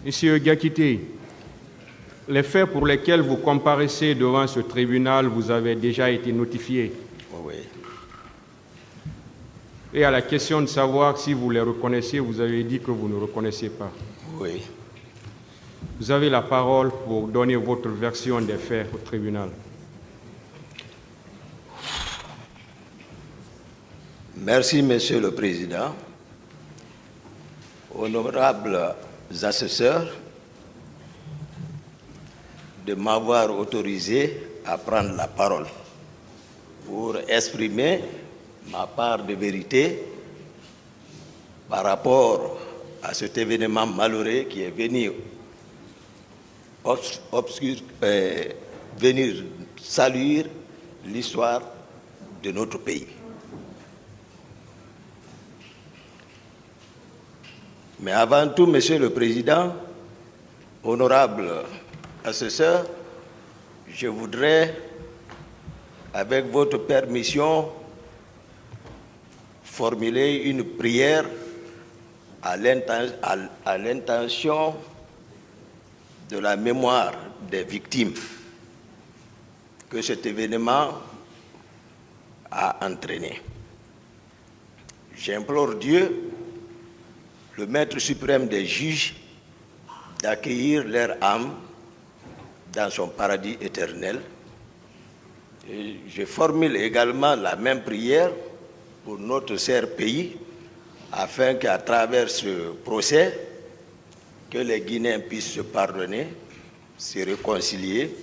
Monsieur Gakité, les faits pour lesquels vous comparaissez devant ce tribunal vous avaient déjà été notifiés. Oui. Et à la question de savoir si vous les reconnaissez, vous avez dit que vous ne reconnaissez pas. Oui. Vous avez la parole pour donner votre version des faits au tribunal. Merci, Monsieur le Président. Honorables assesseurs, de m'avoir autorisé à prendre la parole pour exprimer ma part de vérité par rapport à cet événement malheureux qui est venu venir saluer l'histoire de notre pays. Mais avant tout, Monsieur le Président, honorable assesseur, je voudrais, avec votre permission, formuler une prière à l'intention de la mémoire des victimes que cet événement a entraîné. J'implore Dieu, le Maître suprême des juges, d'accueillir leur âme dans son paradis éternel. Et je formule également la même prière pour notre cher pays, afin qu'à travers ce procès, que les Guinéens puissent se pardonner, se réconcilier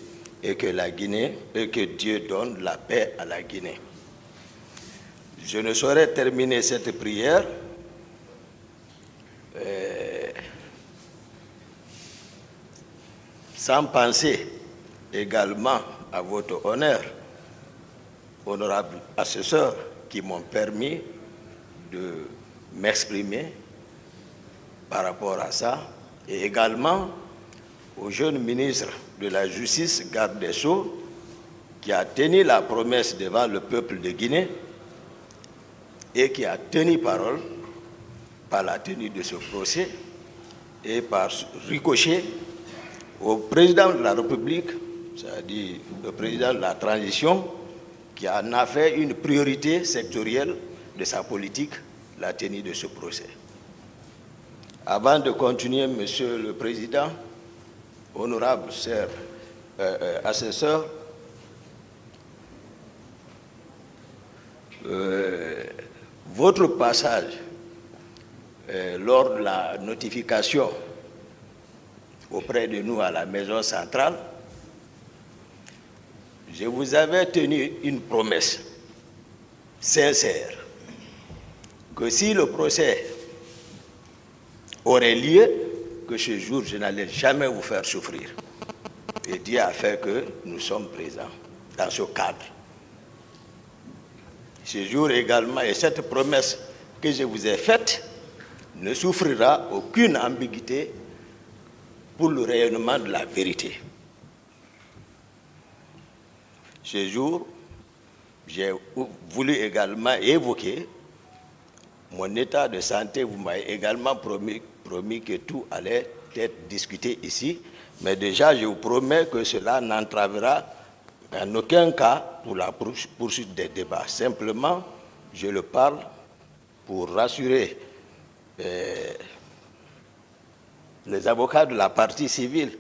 et que Dieu donne la paix à la Guinée. Je ne saurais terminer cette prière sans penser également à votre honneur, honorable assesseur, qui m'ont permis de m'exprimer par rapport à ça, et également au jeune ministre de la Justice, garde des Sceaux, qui a tenu la promesse devant le peuple de Guinée et qui a tenu parole par la tenue de ce procès et par ricochet au président de la République, c'est-à-dire le président de la transition, qui en a fait une priorité sectorielle de sa politique, la tenue de ce procès. Avant de continuer, Monsieur le Président, honorable cher assesseur, votre passage lors de la notification auprès de nous à la maison centrale, je vous avais tenu une promesse sincère que si le procès aurait lieu, que ce jour je n'allais jamais vous faire souffrir. Et Dieu a fait que nous sommes présents dans ce cadre. Ce jour également, et cette promesse que je vous ai faite ne souffrira aucune ambiguïté pour le rayonnement de la vérité. Ce jour, j'ai voulu également évoquer mon état de santé. Vous m'avez également promis que tout allait être discuté ici, mais déjà je vous promets que cela n'entravera en aucun cas pour la poursuite des débats. Simplement, je le parle pour rassurer les avocats de la partie civile,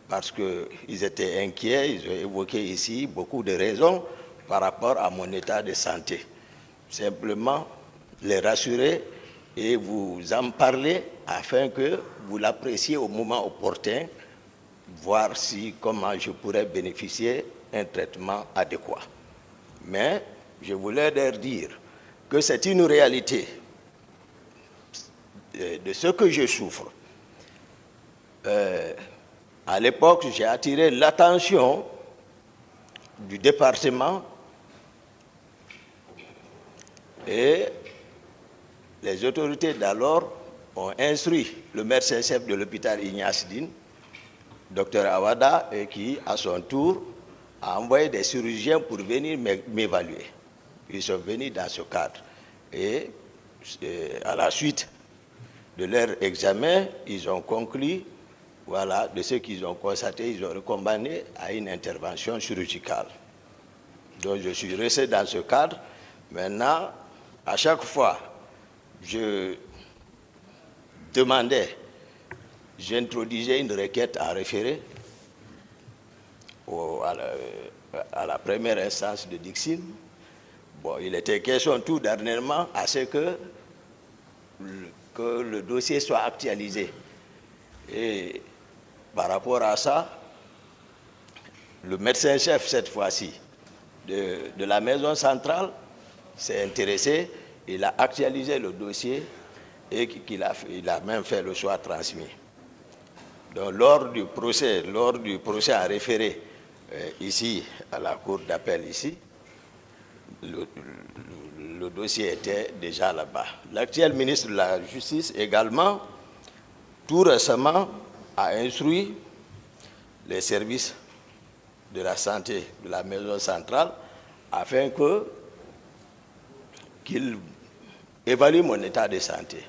parce qu'ils étaient inquiets, ils ont évoqué ici beaucoup de raisons par rapport à mon état de santé. Simplement, les rassurer et vous en parler afin que vous l'appréciez au moment opportun, voir comment je pourrais bénéficier d'un traitement adéquat. Mais je voulais leur dire que c'est une réalité de ce que je souffre. À l'époque, j'ai attiré l'attention du département et les autorités d'alors ont instruit le médecin-chef de l'hôpital Ignace Dine, Dr Awada, et qui, à son tour, a envoyé des chirurgiens pour venir m'évaluer. Ils sont venus dans ce cadre. Et à la suite de leur examen, ils ont conclu voilà, de ce qu'ils ont constaté, ils ont recommandé à une intervention chirurgicale. Donc je suis resté dans ce cadre. Maintenant, à chaque fois, je demandais, j'introduisais une requête à référer à la première instance de Dixine. Bon, il était question tout dernièrement à ce que le dossier soit actualisé. Et par rapport à ça, le médecin-chef, cette fois-ci, de la maison centrale, s'est intéressé, il a actualisé le dossier et il a même fait le choix transmis. Donc, lors du procès à référé ici, à la cour d'appel ici, le dossier était déjà là-bas. L'actuel ministre de la Justice également, tout récemment, a instruit les services de la santé de la maison centrale afin qu'ils évaluent mon état de santé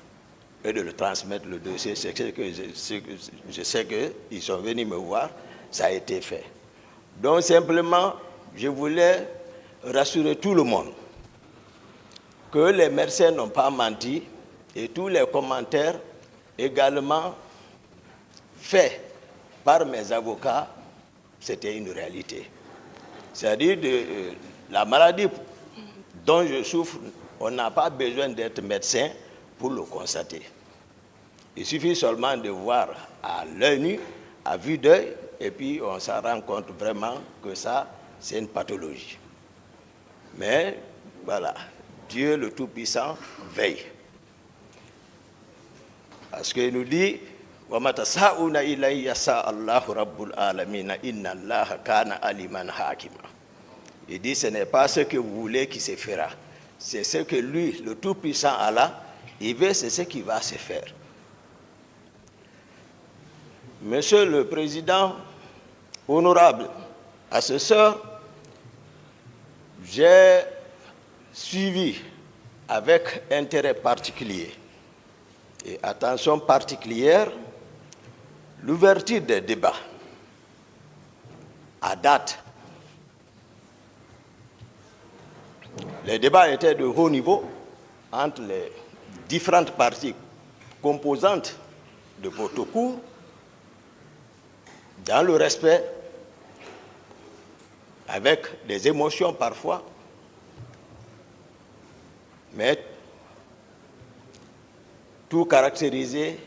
et de le transmettre le dossier. Je sais qu'ils sont venus me voir, ça a été fait. Donc simplement, je voulais rassurer tout le monde que les médecins n'ont pas menti et tous les commentaires également faits par mes avocats, c'était une réalité. C'est-à-dire la maladie dont je souffre, on n'a pas besoin d'être médecin pour le constater. Il suffit seulement de voir à l'œil nu, à vue d'œil, et puis on s'en rend compte vraiment que ça, c'est une pathologie. Mais voilà, Dieu le Tout-Puissant veille. Parce qu'il nous dit, il dit, ce n'est pas ce que vous voulez qui se fera. C'est ce que lui, le Tout-Puissant Allah, il veut, c'est ce qui va se faire. Monsieur le Président, honorable assesseur, j'ai suivi avec intérêt particulier et attention particulière l'ouverture des débats à date. Les débats étaient de haut niveau entre les différentes parties composantes de votre cours, dans le respect, avec des émotions parfois, mais tout caractérisé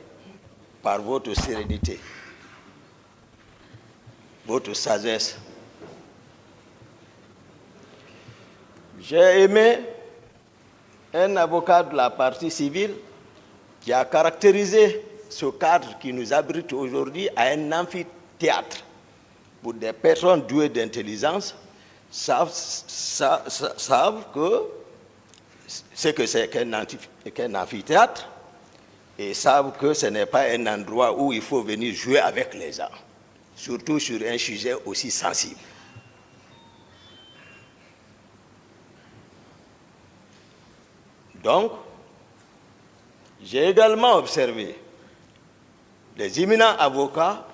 par votre sérénité, votre sagesse. J'ai aimé un avocat de la partie civile qui a caractérisé ce cadre qui nous abrite aujourd'hui à un amphithéâtre pour des personnes douées d'intelligence savent que ce que c'est qu'un amphithéâtre et savent que ce n'est pas un endroit où il faut venir jouer avec les gens, surtout sur un sujet aussi sensible. Donc, j'ai également observé les éminents avocats,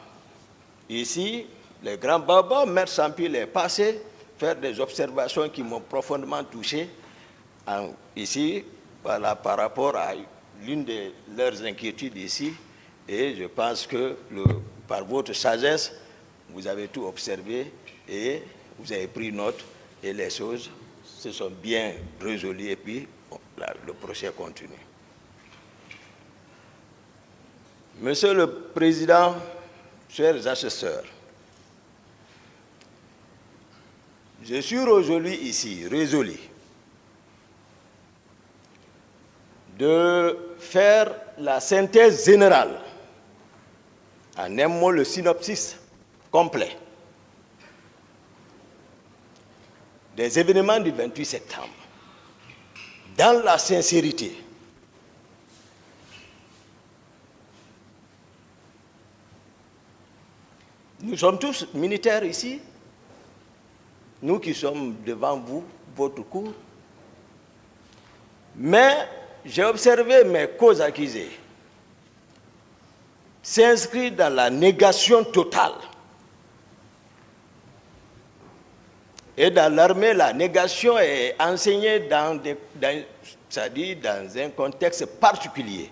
ici, les grands babas, Maître Sampi est passé, faire des observations qui m'ont profondément touché, ici, voilà, par rapport à l'une de leurs inquiétudes ici, et je pense que par votre sagesse, vous avez tout observé et vous avez pris note et les choses se sont bien résolues et puis le procès continue. Monsieur le Président, chers assesseurs, je suis aujourd'hui ici résolu de faire la synthèse générale, en un mot le synopsis complet des événements du 28 septembre, dans la sincérité. Nous sommes tous militaires ici, nous qui sommes devant vous, votre cour, mais j'ai observé mes causes accusées s'inscrit dans la négation totale. Et dans l'armée, la négation est enseignée c'est-à-dire dans un contexte particulier.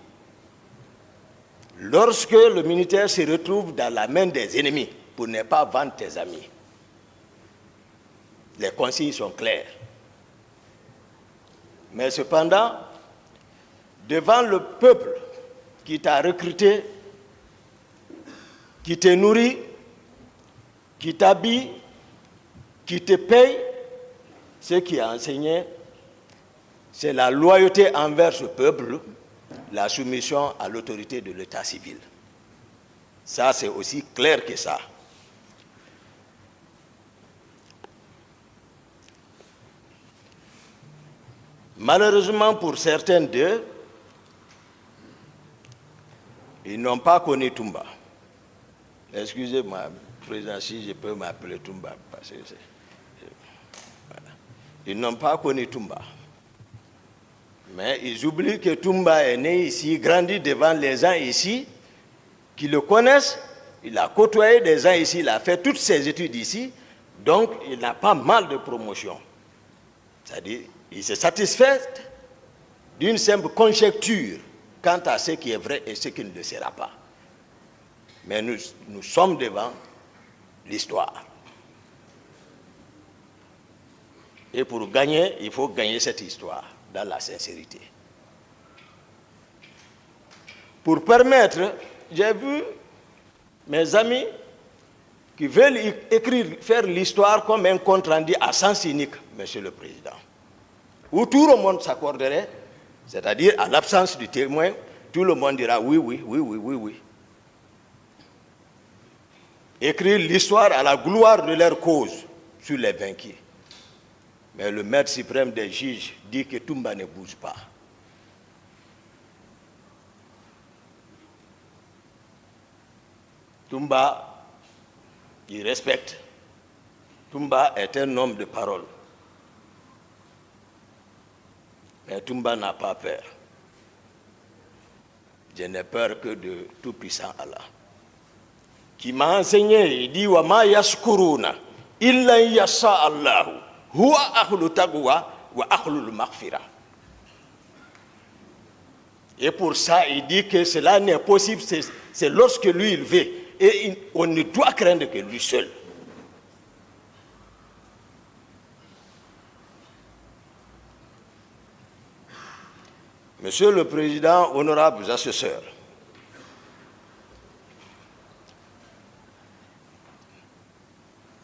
Lorsque le militaire se retrouve dans la main des ennemis, pour ne pas vendre tes amis, les consignes sont claires. Mais cependant, devant le peuple qui t'a recruté, qui te nourrit, qui t'habille, qui te paye, ce qui est enseigné, c'est la loyauté envers ce peuple, la soumission à l'autorité de l'état civil. Ça, c'est aussi clair que ça. Malheureusement, pour certains d'eux, ils n'ont pas connu Toumba. Excusez-moi, président, si je peux m'appeler Toumba, parce que voilà. Ils n'ont pas connu Toumba. Mais ils oublient que Toumba est né ici, grandi devant les gens ici, qui le connaissent, il a côtoyé des gens ici, il a fait toutes ses études ici, donc il n'a pas mal de promotion. C'est-à-dire, il se satisfait d'une simple conjecture quant à ce qui est vrai et ce qui ne le sera pas. Mais nous sommes devant l'histoire. Et pour gagner, il faut gagner cette histoire dans la sincérité. Pour permettre, j'ai vu mes amis qui veulent faire l'histoire comme un compte rendu à sens unique, Monsieur le Président, où tout le monde s'accorderait, c'est-à-dire à l'absence du témoin, tout le monde dira oui, oui, oui, oui, oui, oui. Écrire l'histoire à la gloire de leur cause sur les vaincus. Mais le maître suprême des juges dit que Toumba ne bouge pas. Toumba, il respecte. Toumba est un homme de parole. Mais Toumba n'a pas peur. Je n'ai peur que de tout-puissant Allah, qui m'a enseigné, il dit « Wa ma yashkuruna illa yasha Allahu huwa akhlu taqwa wa akhlu maghfira ». Et pour ça, il dit que cela n'est possible, c'est lorsque lui il veut. Et on ne doit craindre que lui seul. Monsieur le Président, honorables assesseurs,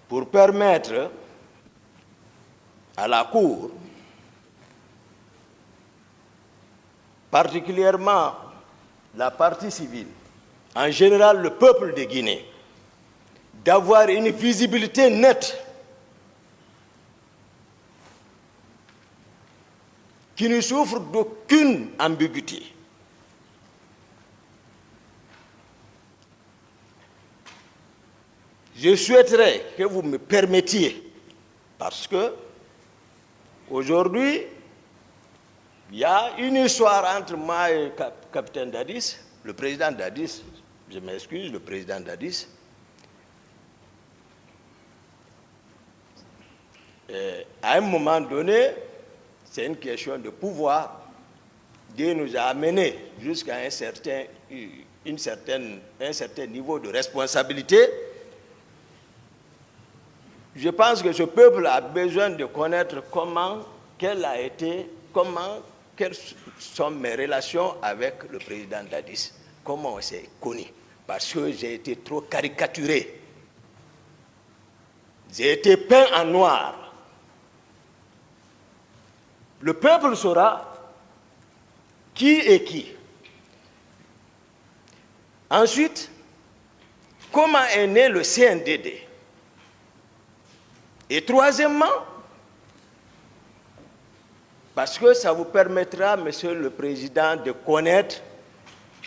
pour permettre à la Cour, particulièrement la partie civile, en général le peuple de Guinée, d'avoir une visibilité nette qui ne souffre d'aucune ambiguïté. Je souhaiterais que vous me permettiez, parce que aujourd'hui, il y a une histoire entre moi et le capitaine Dadis, le président Dadis, je m'excuse, le président Dadis. À un moment donné, c'est une question de pouvoir. Dieu nous a amenés jusqu'à un certain niveau de responsabilité. Je pense que ce peuple a besoin de connaître quelles sont mes relations avec le président Dadis, comment on s'est connus, parce que j'ai été trop caricaturé. J'ai été peint en noir. Le peuple saura qui est qui. Ensuite, comment est né le CNDD? Et troisièmement, parce que ça vous permettra, Monsieur le Président, de connaître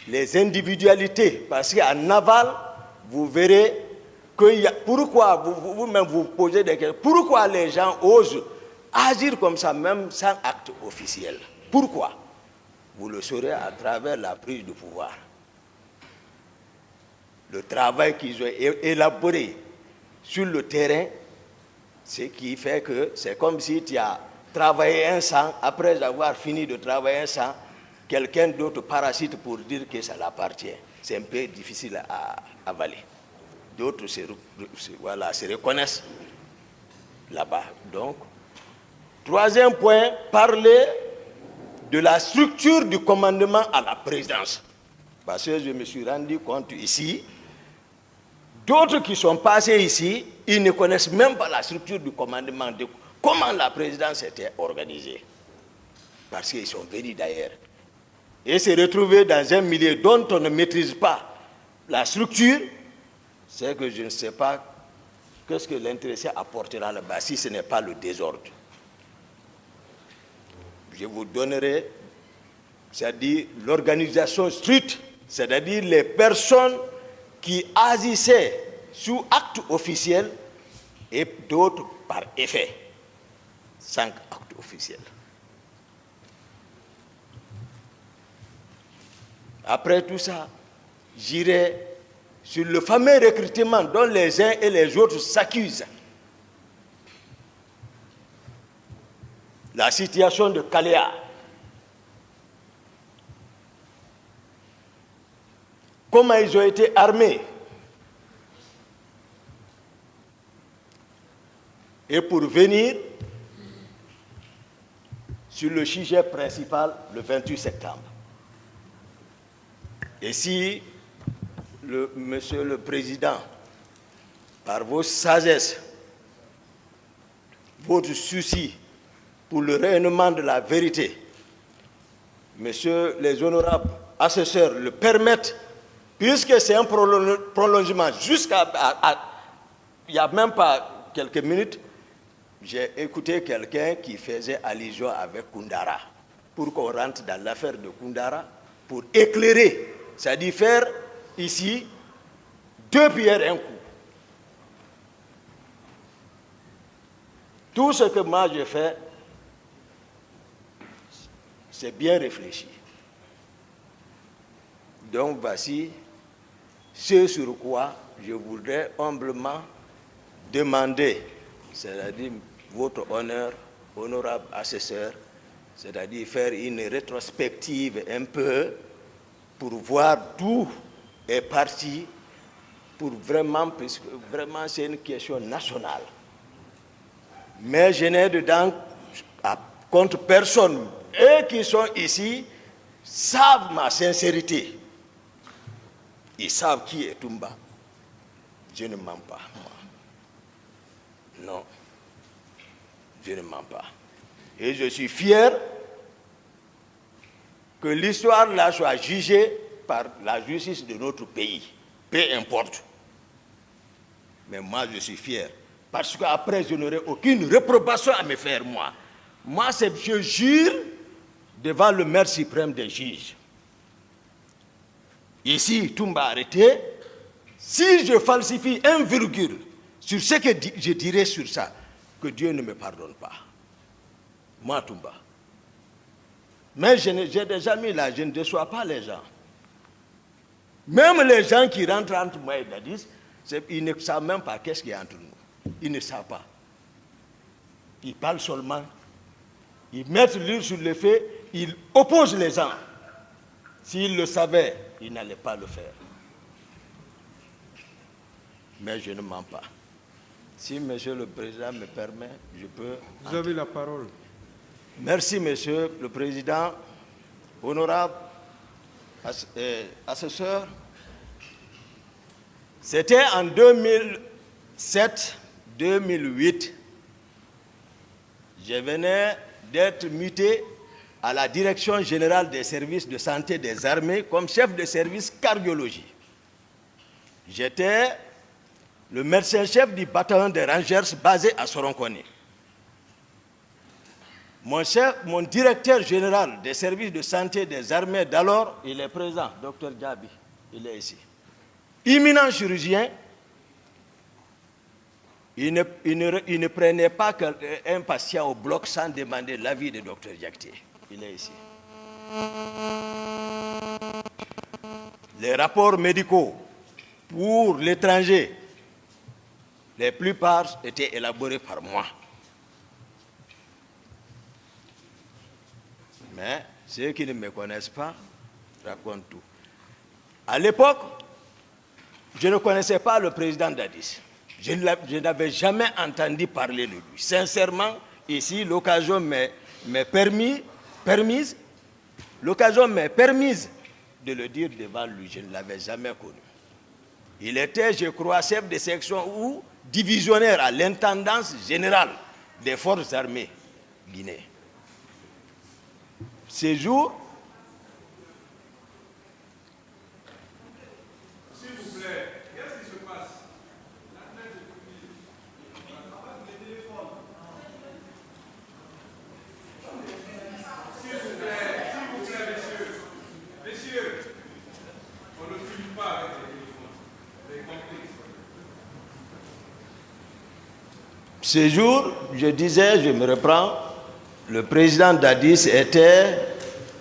les individualités. Parce qu'en aval, vous verrez pourquoi vous-même vous posez des questions. Pourquoi les gens osent agir comme ça, même sans acte officiel? Pourquoi? Vous le saurez à travers la prise de pouvoir. le travail qu'ils ont élaboré sur le terrain, ce qui fait que c'est comme si tu as travaillé un sang, après avoir fini de travailler un sang, quelqu'un d'autre parasite pour dire que ça l'appartient. C'est un peu difficile à avaler. D'autres se reconnaissent là-bas. Donc, troisième point, parler de la structure du commandement à la présidence. Parce que je me suis rendu compte ici, d'autres qui sont passés ici, ils ne connaissent même pas la structure du commandement, de comment la présidence était organisée. Parce qu'ils sont venus d'ailleurs. Et se retrouver dans un milieu dont on ne maîtrise pas la structure, c'est que je ne sais pas qu'est-ce que l'intéressé apportera là-bas si ce n'est pas le désordre. Je vous donnerai, c'est-à-dire l'organisation stricte, c'est-à-dire les personnes qui agissaient sous acte officiel et d'autres par effet. 5 actes officiels. Après tout ça, j'irai sur le fameux recrutement dont les uns et les autres s'accusent. La situation de Kaléa. Comment ils ont été armés. Et pour venir sur le sujet principal, le 28 septembre. Et si, Monsieur le Président, par vos sagesses, votre souci pour le rayonnement de la vérité, Messieurs les honorables assesseurs le permettent, puisque c'est un prolongement jusqu'à... Il n'y a même pas quelques minutes, j'ai écouté quelqu'un qui faisait allusion avec Koundara, pour qu'on rentre dans l'affaire de Koundara, pour éclairer, c'est-à-dire faire ici 2 pierres un coup. Tout ce que moi je fais, c'est bien réfléchi. Donc voici ce sur quoi je voudrais humblement demander, c'est-à-dire votre honneur, honorable assesseur, c'est-à-dire faire une rétrospective un peu pour voir d'où est parti, pour vraiment, puisque vraiment c'est une question nationale. Mais je n'ai dedans contre personne. Eux qui sont ici savent ma sincérité. Ils savent qui est Toumba. Je ne mens pas, moi. Non, je ne mens pas. Et je suis fier que l'histoire là soit jugée par la justice de notre pays. Peu importe. Mais moi, je suis fier. Parce qu'après, je n'aurai aucune réprobation à me faire, moi. Moi, je jure devant le maître suprême des juges. Ici, Toumba arrêté. Si je falsifie un virgule sur ce que je dirai sur ça, que Dieu ne me pardonne pas. Moi, Toumba. Mais j'ai déjà mis là, je ne déçois pas les gens. Même les gens qui rentrent entre moi et Dadis, ils ne savent même pas qu'est-ce qu'il y a entre nous. Ils ne savent pas. Ils parlent seulement. Ils mettent l'huile sur le feu, ils opposent les gens. S'ils le savaient, ils n'allaient pas le faire. Mais je ne mens pas. Si Monsieur le Président me permet, je peux... Vous avez la parole. Merci, Monsieur le Président. Honorable assesseur, c'était en 2007-2008. Je venais d'être muté à la Direction générale des services de santé des armées comme chef de service cardiologie. J'étais le médecin-chef du bataillon des Rangers basé à Soronkoni. Mon directeur général des services de santé des armées d'alors, il est présent, Dr Djabi, il est ici. Imminent chirurgien, il ne prenait pas un patient au bloc sans demander l'avis de Dr Diakité. Il est ici. Les rapports médicaux pour l'étranger, la plupart étaient élaborés par moi. Mais ceux qui ne me connaissent pas racontent tout. À l'époque, je ne connaissais pas le président Dadis. Je n'avais jamais entendu parler de lui. Sincèrement, ici, l'occasion m'est permise de le dire devant lui. Je ne l'avais jamais connu. Il était, je crois, chef de section ou divisionnaire à l'intendance générale des forces armées guinéennes. Ces jours, s'il vous plaît, qu'est-ce qui se passe? S'il vous plaît, messieurs, on ne filme pas avec les téléphones. Vous avez compris? ces jours, je disais, je me reprends, le président Dadis était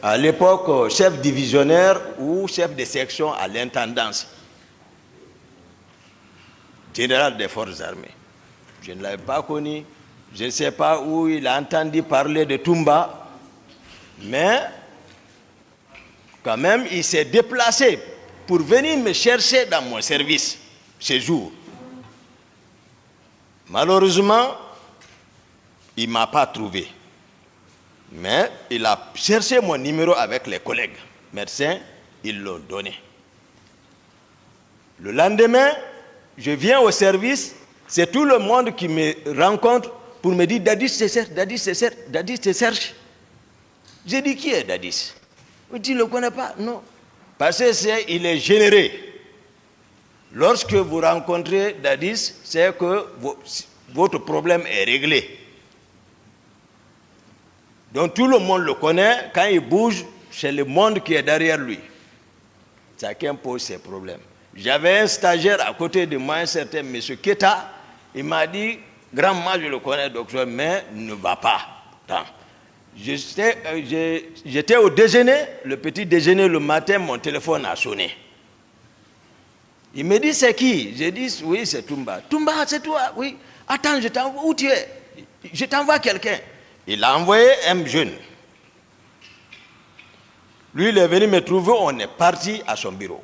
à l'époque chef divisionnaire ou chef de section à l'intendance générale des forces armées. Je ne l'avais pas connu, je ne sais pas où il a entendu parler de Toumba, mais quand même il s'est déplacé pour venir me chercher dans mon service ce jour. Malheureusement, il ne m'a pas trouvé. Mais il a cherché mon numéro avec les collègues médecins, ils l'ont donné. Le lendemain, je viens au service, c'est tout le monde qui me rencontre pour me dire Dadis te cherche, Dadis te cherche, Dadis te cherche. J'ai dit qui est Dadis? Il dit, tu ne le connais pas? Non. Parce qu'il est généreux. Lorsque vous rencontrez Dadis, c'est que votre problème est réglé. Donc tout le monde le connaît, quand il bouge, c'est le monde qui est derrière lui. Chacun pose ses problèmes. J'avais un stagiaire à côté de moi, un certain M. Keta, il m'a dit, grand moi je le connais, docteur, mais ne va pas. J'étais au déjeuner, le petit déjeuner le matin, mon téléphone a sonné. Il me dit, c'est qui? J'ai dit, oui, c'est Toumba. Toumba, c'est toi? Oui. Attends, je t'envoie, où tu es? Je t'envoie quelqu'un. Il a envoyé un jeune. Lui, il est venu me trouver, on est parti à son bureau.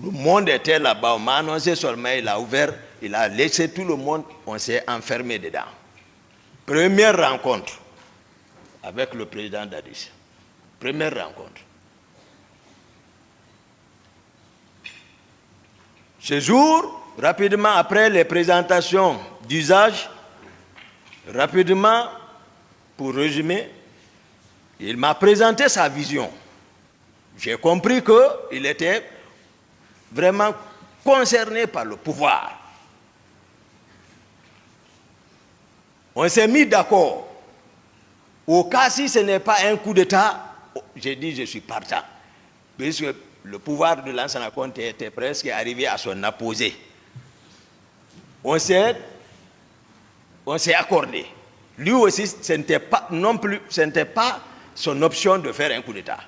Le monde était là-bas, on m'a annoncé seulement, il a ouvert, il a laissé tout le monde, on s'est enfermé dedans. Première rencontre avec le président Dadis. Première rencontre. Ce jour, rapidement après les présentations d'usage, rapidement, pour résumer, il m'a présenté sa vision. J'ai compris qu'il était vraiment concerné par le pouvoir. On s'est mis d'accord. Au cas si ce n'est pas un coup d'État, j'ai dit je suis partant. Puisque le pouvoir de Lansana Conté était presque arrivé à son apogée. On s'est accordé. Lui aussi, ce n'était pas non plus, ce n'était pas son option de faire un coup d'État.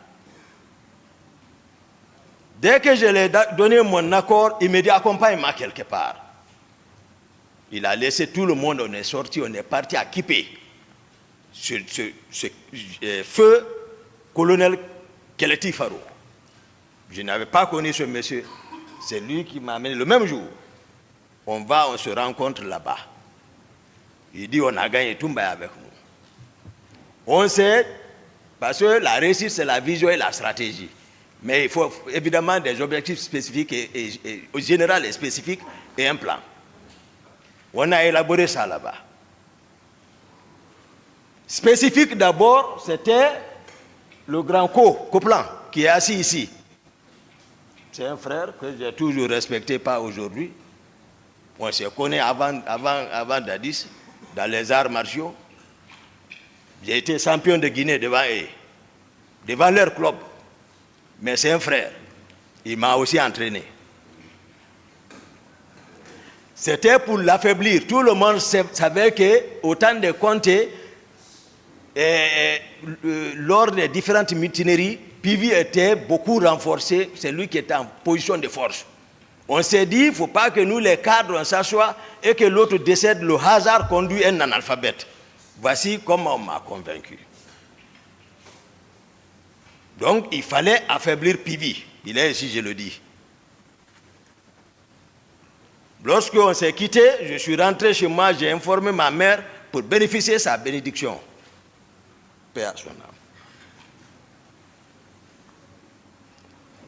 Dès que je lui ai donné mon accord, il me dit accompagne-moi quelque part. Il a laissé tout le monde, on est sorti, on est parti à Kipé. Ce feu colonel Keleti Faro. Je n'avais pas connu ce monsieur. C'est lui qui m'a amené le même jour. On se rencontre là-bas. Il dit on a gagné Toumba avec nous. On sait, parce que la réussite c'est la vision et la stratégie. Mais il faut évidemment des objectifs spécifiques et général et spécifiques et un plan. On a élaboré ça là-bas. Spécifique d'abord, c'était le grand Coplan qui est assis ici. C'est un frère que j'ai toujours respecté, pas aujourd'hui. On se connaît avant Dadis, dans les arts martiaux. J'ai été champion de Guinée devant eux, devant leur club. Mais c'est un frère. Il m'a aussi entraîné. C'était pour l'affaiblir. Tout le monde savait qu'au temps de Conté, lors des différentes mutineries, Pivi était beaucoup renforcé. C'est lui qui était en position de force. On s'est dit, il ne faut pas que nous, les cadres, on s'assoie et que l'autre décède, le hasard conduit un analphabète. Voici comment on m'a convaincu. Donc, il fallait affaiblir Pivi. Il est ici, je le dis. Lorsqu'on s'est quitté, je suis rentré chez moi, j'ai informé ma mère pour bénéficier de sa bénédiction. Paix à son âme.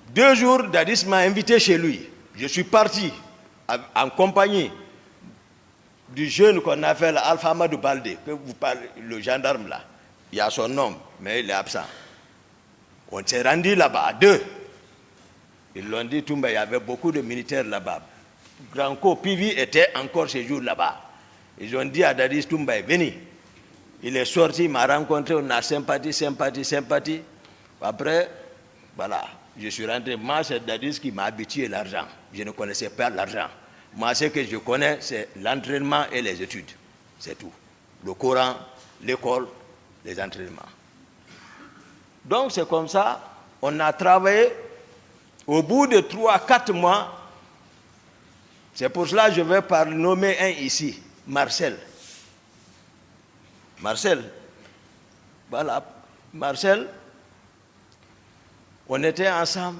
2 jours, Dadis m'a invité chez lui. Je suis parti en compagnie du jeune qu'on appelle Alpha Amadou Baldé, que vous parlez, le gendarme là. Il y a son nom, mais il est absent. On s'est rendu là-bas à 2. Ils l'ont dit, Toumba, il y avait beaucoup de militaires là-bas. Granco Pivi était encore ce jour là-bas. Ils ont dit à Dadis, Toumba est venu. Il est sorti, il m'a rencontré, on a sympathie. Après, voilà. Je suis rentré, moi c'est Dadis qui m'a habitué l'argent. Je ne connaissais pas l'argent. Moi ce que je connais c'est l'entraînement et les études. C'est tout. Le Coran, l'école, les entraînements. Donc c'est comme ça, on a travaillé au bout de 3-4 mois. C'est pour cela que je vais nommer un ici, Marcel. Voilà, Marcel. On était ensemble.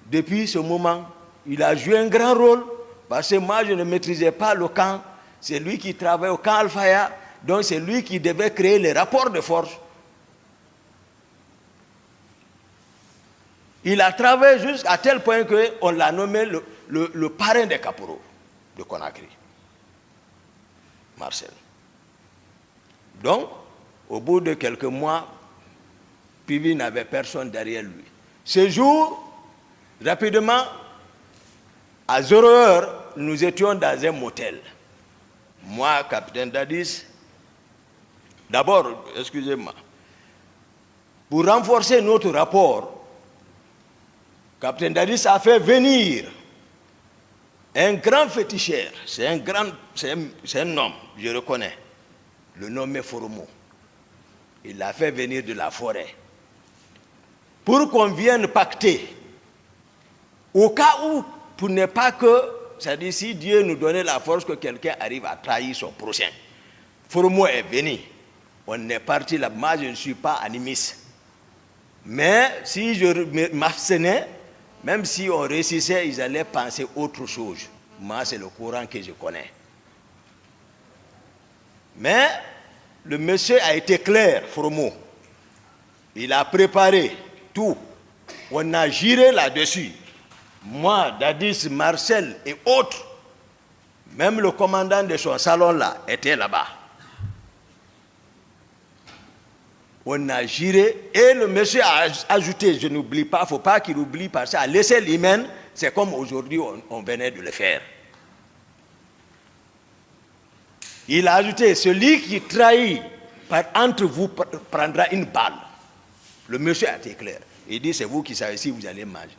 Depuis ce moment, il a joué un grand rôle parce que moi, je ne maîtrisais pas le camp. C'est lui qui travaillait au camp Al-Faya. Donc, c'est lui qui devait créer les rapports de force. Il a travaillé jusqu'à tel point qu'on l'a nommé le parrain des caporaux de Conakry. Marcel. Donc, au bout de quelques mois, Pivi n'avait personne derrière lui. Ce jour, rapidement, à 0 heure, nous étions dans un motel. Moi, capitaine Dadis, d'abord, excusez-moi, pour renforcer notre rapport, capitaine Dadis a fait venir un grand féticheur. C'est un homme, je le reconnais. Le nom est Foromo. Il l'a fait venir de la forêt. Pour qu'on vienne pacter, au cas où, pour ne pas que, c'est-à-dire si Dieu nous donnait la force que quelqu'un arrive à trahir son prochain. Foromo est venu, on est parti là, moi je ne suis pas animiste. Mais si je m'abstenais, même si on réussissait, ils allaient penser autre chose. Moi c'est le Coran que je connais. Mais le monsieur a été clair, Foromo. Il a préparé tout. On a géré là-dessus. Moi, Dadis, Marcel et autres, même le commandant de son salon là, était là-bas. On a géré et le monsieur a ajouté, je n'oublie pas, il ne faut pas qu'il oublie parce que à laisser l'hymen, c'est comme aujourd'hui on venait de le faire. Il a ajouté, celui qui trahit entre vous prendra une balle. Le monsieur a été clair. Il dit, c'est vous qui savez si vous allez manger.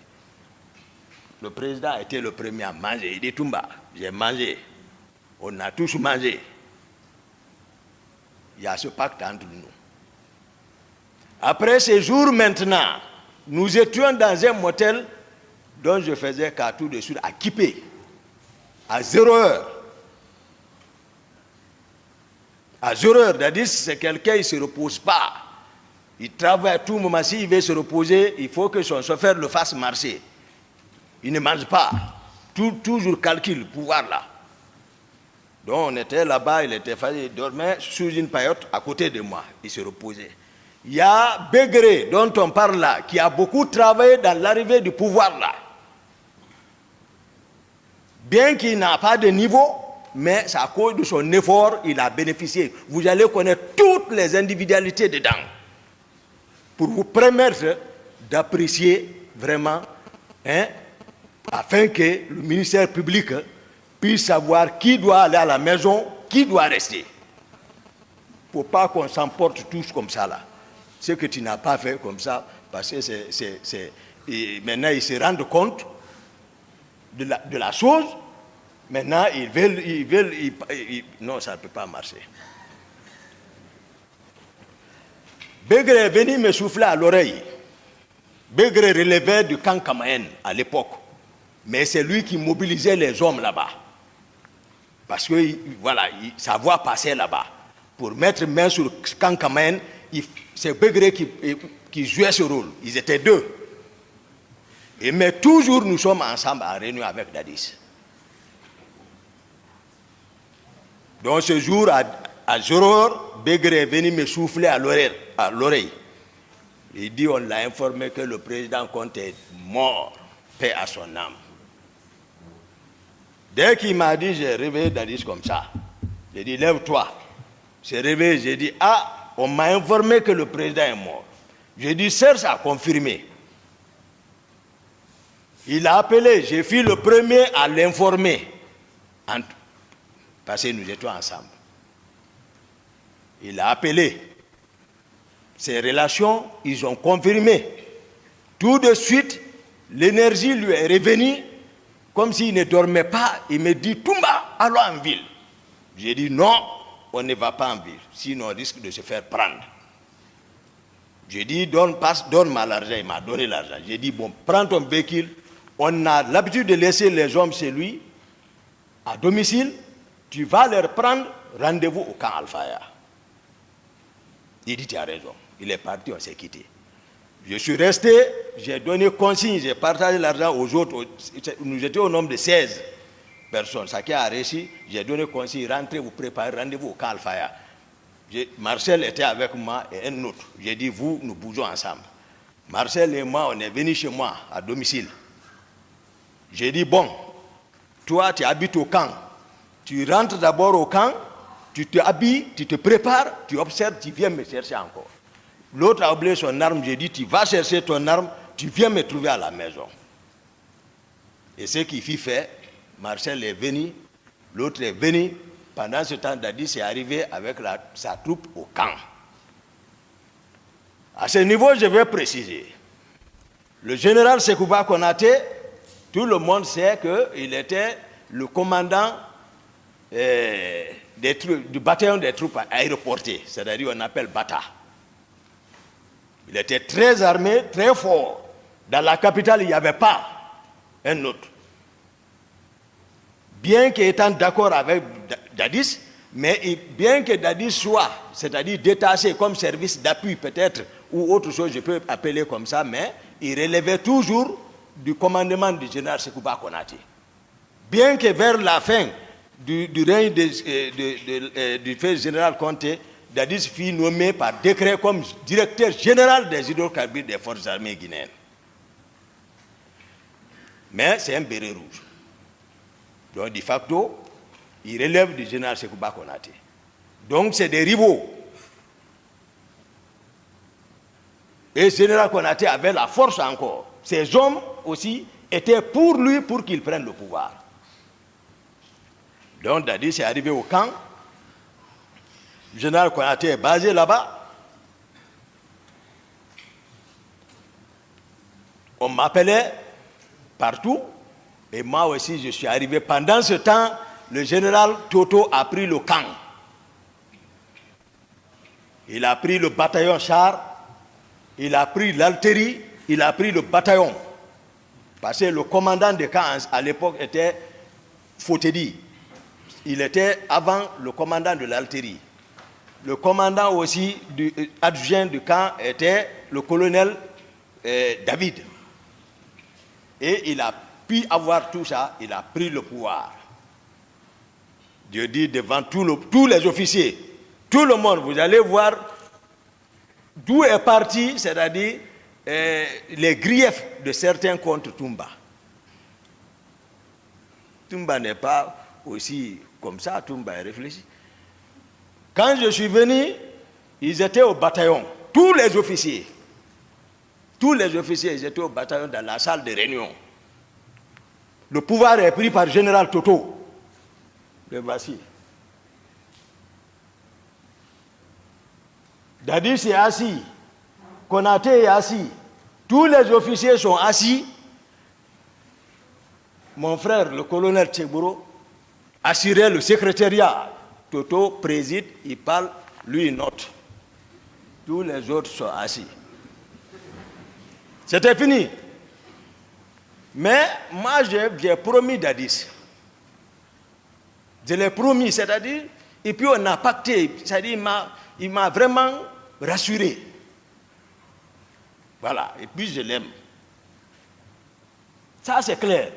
Le président a été le premier à manger. Il dit, Toumba, j'ai mangé. On a tous mangé. Il y a ce pacte entre nous. Après ces jours maintenant, nous étions dans un motel dont je faisais qu'à tout de suite à Kipé, à 0 heure. À 0 heure, c'est-à-dire c'est quelqu'un qui ne se repose pas. Il travaille à tout moment. S'il veut se reposer, il faut que son chauffeur le fasse marcher. Il ne mange pas. Toujours calcul, pouvoir là. Donc on était là-bas, il était fatigué, il dormait sous une paillote à côté de moi. Il se reposait. Il y a Begré, dont on parle là, qui a beaucoup travaillé dans l'arrivée du pouvoir là. Bien qu'il n'a pas de niveau, mais à cause de son effort, il a bénéficié. Vous allez connaître toutes les individualités dedans. Pour vous permettre d'apprécier vraiment, afin que le ministère public puisse savoir qui doit aller à la maison, qui doit rester. Il ne faut pas qu'on s'emporte tous comme ça là. Ce que tu n'as pas fait comme ça, parce que maintenant ils se rendent compte de la chose, maintenant ils veulent non, ça ne peut pas marcher. Begré est venu me souffler à l'oreille. Begré relevait du camp Kamaen à l'époque. Mais c'est lui qui mobilisait les hommes là-bas. Parce que, voilà, sa voix passait là-bas. Pour mettre main sur Kankamen, c'est Begré qui jouait ce rôle. Ils étaient deux. Mais toujours, nous sommes ensemble en réunion avec Dadis. Donc, ce jour, à Zoror, Begré est venu me souffler à l'oreille. Il dit, on l'a informé que le président Conte est mort, paix à son âme. Dès qu'il m'a dit, j'ai réveillé Dadis comme ça. J'ai dit, lève-toi. J'ai réveillé, j'ai dit, ah, on m'a informé que le président est mort. J'ai dit, Serge a confirmé. Il a appelé, j'ai fait le premier à l'informer. Parce que nous étions ensemble. Il a appelé. Ces relations, ils ont confirmé. Tout de suite, l'énergie lui est revenue. Comme s'il ne dormait pas, il me dit, Toumba, allons en ville. J'ai dit, non, on ne va pas en ville, sinon on risque de se faire prendre. J'ai dit, donne-moi l'argent, il m'a donné l'argent. J'ai dit, bon, prends ton véhicule, on a l'habitude de laisser les hommes chez lui, à domicile, tu vas leur prendre rendez-vous au camp Alfaya. Il dit, tu as raison, il est parti, on s'est quitté. Je suis resté, j'ai donné consigne, j'ai partagé l'argent aux autres. Nous étions au nombre de 16 personnes. Ça qui a réussi, j'ai donné consigne, rentrez, vous préparez, rendez-vous au camp Alfaya. Marcel était avec moi et un autre. J'ai dit, vous, nous bougeons ensemble. Marcel et moi, on est venus chez moi, à domicile. J'ai dit, bon, toi, tu habites au camp. Tu rentres d'abord au camp, tu te habilles, tu te prépares, tu observes, tu viens me chercher encore. L'autre a oublié son arme, j'ai dit, tu vas chercher ton arme, tu viens me trouver à la maison. Et ce qui fit fait, Marcel est venu, l'autre est venu. Pendant ce temps, Dadis est arrivé avec sa troupe au camp. À ce niveau, je vais préciser. Le général Sekouba Konaté, tout le monde sait qu'il était le commandant du bataillon des troupes aéroportées, c'est-à-dire on appelle Bata. Il était très armé, très fort. Dans la capitale, il n'y avait pas un autre. Bien qu'étant d'accord avec Dadis, mais bien que Dadis soit, c'est-à-dire détaché comme service d'appui peut-être, ou autre chose, je peux appeler comme ça, mais il relevait toujours du commandement du général Sekouba Konaté. Bien que vers la fin du règne du fait général Conté, Dadis fut nommé par décret comme directeur général des hydrocarbures des forces armées guinéennes. Mais c'est un béret rouge. Donc, de facto, il relève du général Sekouba Konaté. Donc, c'est des rivaux. Et le général Konaté avait la force encore. Ces hommes aussi étaient pour lui, pour qu'il prenne le pouvoir. Donc, Dadis est arrivé au camp. Le général Konaté est basé là-bas. On m'appelait partout. Et moi aussi, je suis arrivé. Pendant ce temps, le général Toto a pris le camp. Il a pris le bataillon char, il a pris l'altérie, il a pris le bataillon. Parce que le commandant de camp à l'époque était Fotedi. Il était avant le commandant de l'altérie. Le commandant aussi adjoint du camp était le colonel David. Et il a pu avoir tout ça, il a pris le pouvoir. Je dis devant tous les officiers, tout le monde, vous allez voir d'où est parti, c'est-à-dire les griefs de certains contre Toumba. Toumba n'est pas aussi comme ça, Toumba est réfléchi. Quand je suis venu, ils étaient au bataillon, tous les officiers. Tous les officiers, ils étaient au bataillon dans la salle de réunion. Le pouvoir est pris par le général Toto. Le voici. Dadis est assis. Konaté est assis. Tous les officiers sont assis. Mon frère, le colonel Tchegbouro, assurait le secrétariat. Toto préside, il parle, lui il note. Tous les autres sont assis. C'était fini. Mais moi, j'ai promis Dadis. Je l'ai promis, c'est-à-dire, et puis on a pacté, c'est-à-dire, il m'a vraiment rassuré. Voilà, et puis je l'aime. Ça, c'est clair.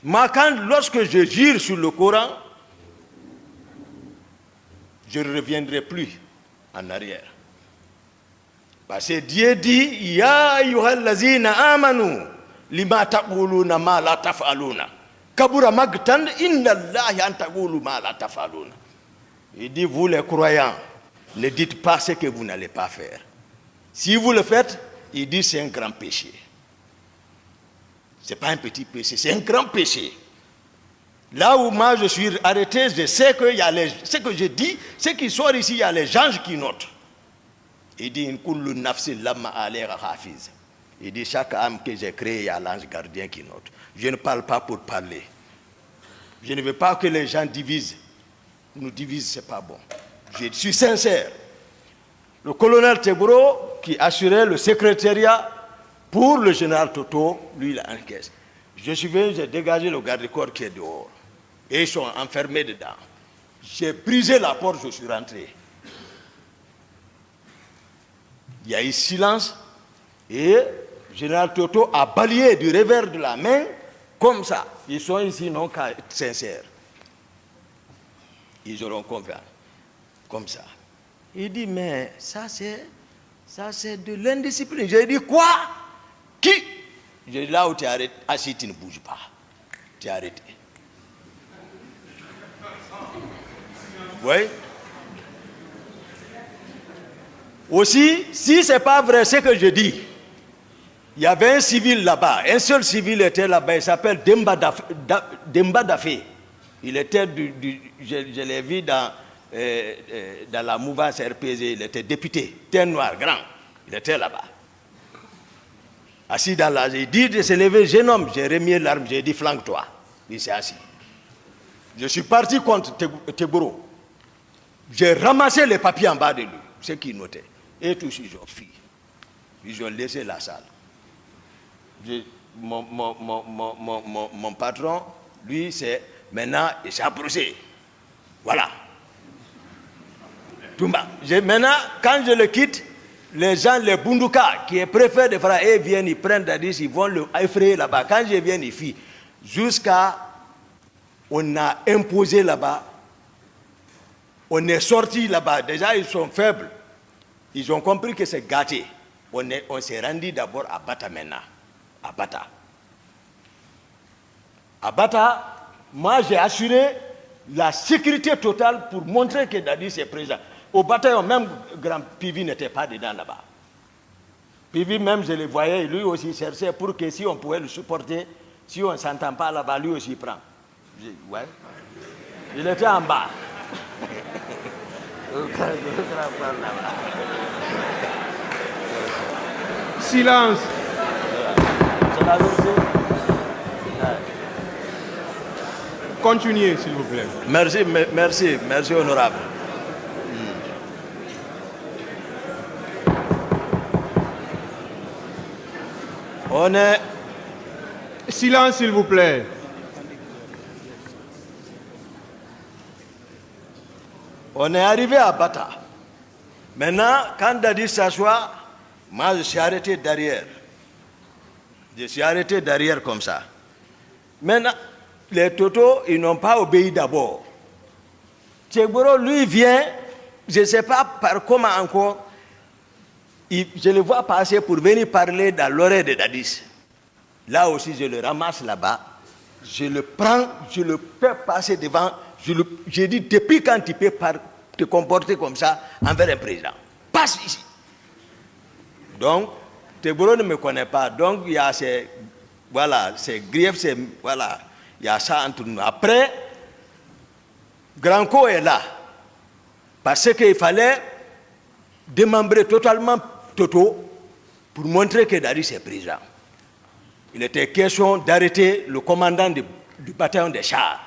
Moi, lorsque je jure sur le Coran, je ne reviendrai plus en arrière. Parce que Dieu dit, Ya ayyuhallazina amanu, lima taquluna ma la taf'aluna. Kabura magtan inna Allahi an taqulu ma la taf'aluna. Il dit, vous les croyants, ne dites pas ce que vous n'allez pas faire. Si vous le faites, il dit, c'est un grand péché. Ce n'est pas un petit péché, c'est un grand péché. Là où moi je suis arrêté, je sais que ce que je dis, ce qui sort ici, il y a les anges qui notent. Il dit, il dit, chaque âme que j'ai créée, il y a l'ange gardien qui note. Je ne parle pas pour parler. Je ne veux pas que les gens divisent. Nous divisent, ce n'est pas bon. Je suis sincère. Le colonel Teboro, qui assurait le secrétariat pour le général Toto, lui, il a encaissé. Je suis venu, j'ai dégagé le garde-corps qui est dehors. Et ils sont enfermés dedans. J'ai brisé la porte, je suis rentré. Il y a eu silence et le général Toto a balayé du revers de la main comme ça. Ils sont ici non qu'à être sincères. Ils auront confiance. Comme ça. Il dit, mais ça c'est de l'indiscipline. J'ai dit, quoi? Qui? J'ai dit, là où tu es arrêté, assis, tu ne bouges pas. Tu es arrêté. Oui. Aussi, si ce n'est pas vrai ce que je dis, il y avait un civil là-bas, un seul civil était là-bas, il s'appelle Demba Dafé. Il était je l'ai vu dans la mouvance RPG, il était député, teint noir, grand, il était là-bas. Assis dans la... J'ai dit de se lever, jeune homme, j'ai remis l'arme, j'ai dit flanque-toi. Il s'est assis. Je suis parti contre Teboro. J'ai ramassé les papiers en bas de lui, ce qu'il notait. Et tous ils ont fui. Ils ont laissé la salle. Mon patron, lui, c'est maintenant, il s'est approché. Voilà. Maintenant, quand je le quitte, les gens, les Bunduka, qui est préfet de Fra, ils viennent, ils prennent Dadis, ils vont le effrayer là-bas. Quand je viens, ils fuient. Jusqu'à, on a imposé là-bas, on est sorti là-bas. Déjà, ils sont faibles. Ils ont compris que c'est gâté. On s'est rendu d'abord à Bata maintenant. À Bata. À Bata, moi j'ai assuré la sécurité totale pour montrer que Dadis est présent. Au bataillon, même Grand Pivi n'était pas dedans là-bas. Pivi même, je le voyais, lui aussi cherchait pour que si on pouvait le supporter, si on ne s'entend pas là-bas, lui aussi prend. Ouais. Il était en bas. Silence. Continuez, s'il vous plaît. Merci, honorable. On est... Silence, s'il vous plaît. On est arrivé à Bata. Maintenant, quand Dadis s'assoit, moi je suis arrêté derrière. Je suis arrêté derrière comme ça. Maintenant, les Totos, ils n'ont pas obéi d'abord. Teboro, lui, vient, je ne sais pas par comment encore, je le vois passer pour venir parler dans l'oreille de Dadis. Là aussi, je le ramasse là-bas, je le prends, je le fais passer devant. Je dis, depuis quand tu peux te comporter comme ça envers un président? Passe ici. Donc, Teboro ne me connaît pas. Donc, il y a ces griefs, voilà, il y a ça entre nous. Après, Granco est là. Parce qu'il fallait démembrer totalement Toto pour montrer que Dadis est président. Il était question d'arrêter le commandant du bataillon des chars.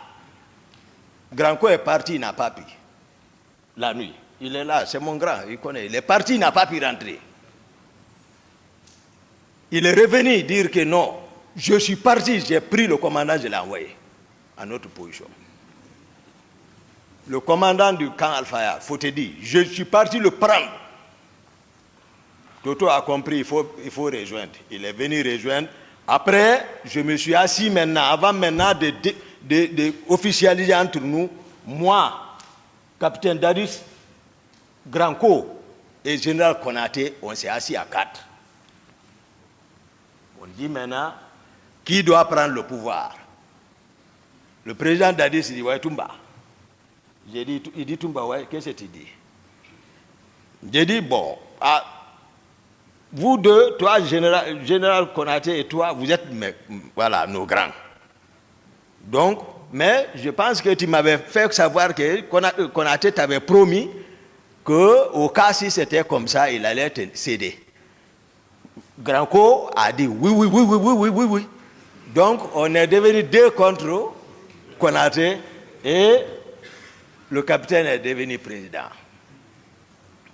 Granco est parti, il n'a pas pu. La nuit. Il est là, c'est mon grand, il connaît. Il est parti, il n'a pas pu rentrer. Il est revenu dire que non, je suis parti, j'ai pris le commandant, je l'ai envoyé à notre position. Le commandant du camp Al-Faya, faut te dire, je suis parti le prendre. Toto a compris, il faut rejoindre. Il est venu rejoindre. Après, je me suis assis maintenant, avant maintenant de officialiser entre nous, moi, capitaine Dadis, Granco et général Konaté, on s'est assis à 4. On dit maintenant, qui doit prendre le pouvoir? Le président Dadis dit, ouais, Toumba. Il dit Toumba, ouais, qu'est-ce que tu dis? J'ai dit, bon, vous deux, toi, général Konaté et toi, vous êtes, voilà, nos grands. Donc, mais je pense que tu m'avais fait savoir que Konaté t'avait promis qu'au cas si c'était comme ça, il allait te céder. Granco a dit oui. Donc, on est devenu 2 contre Konaté et le capitaine est devenu président.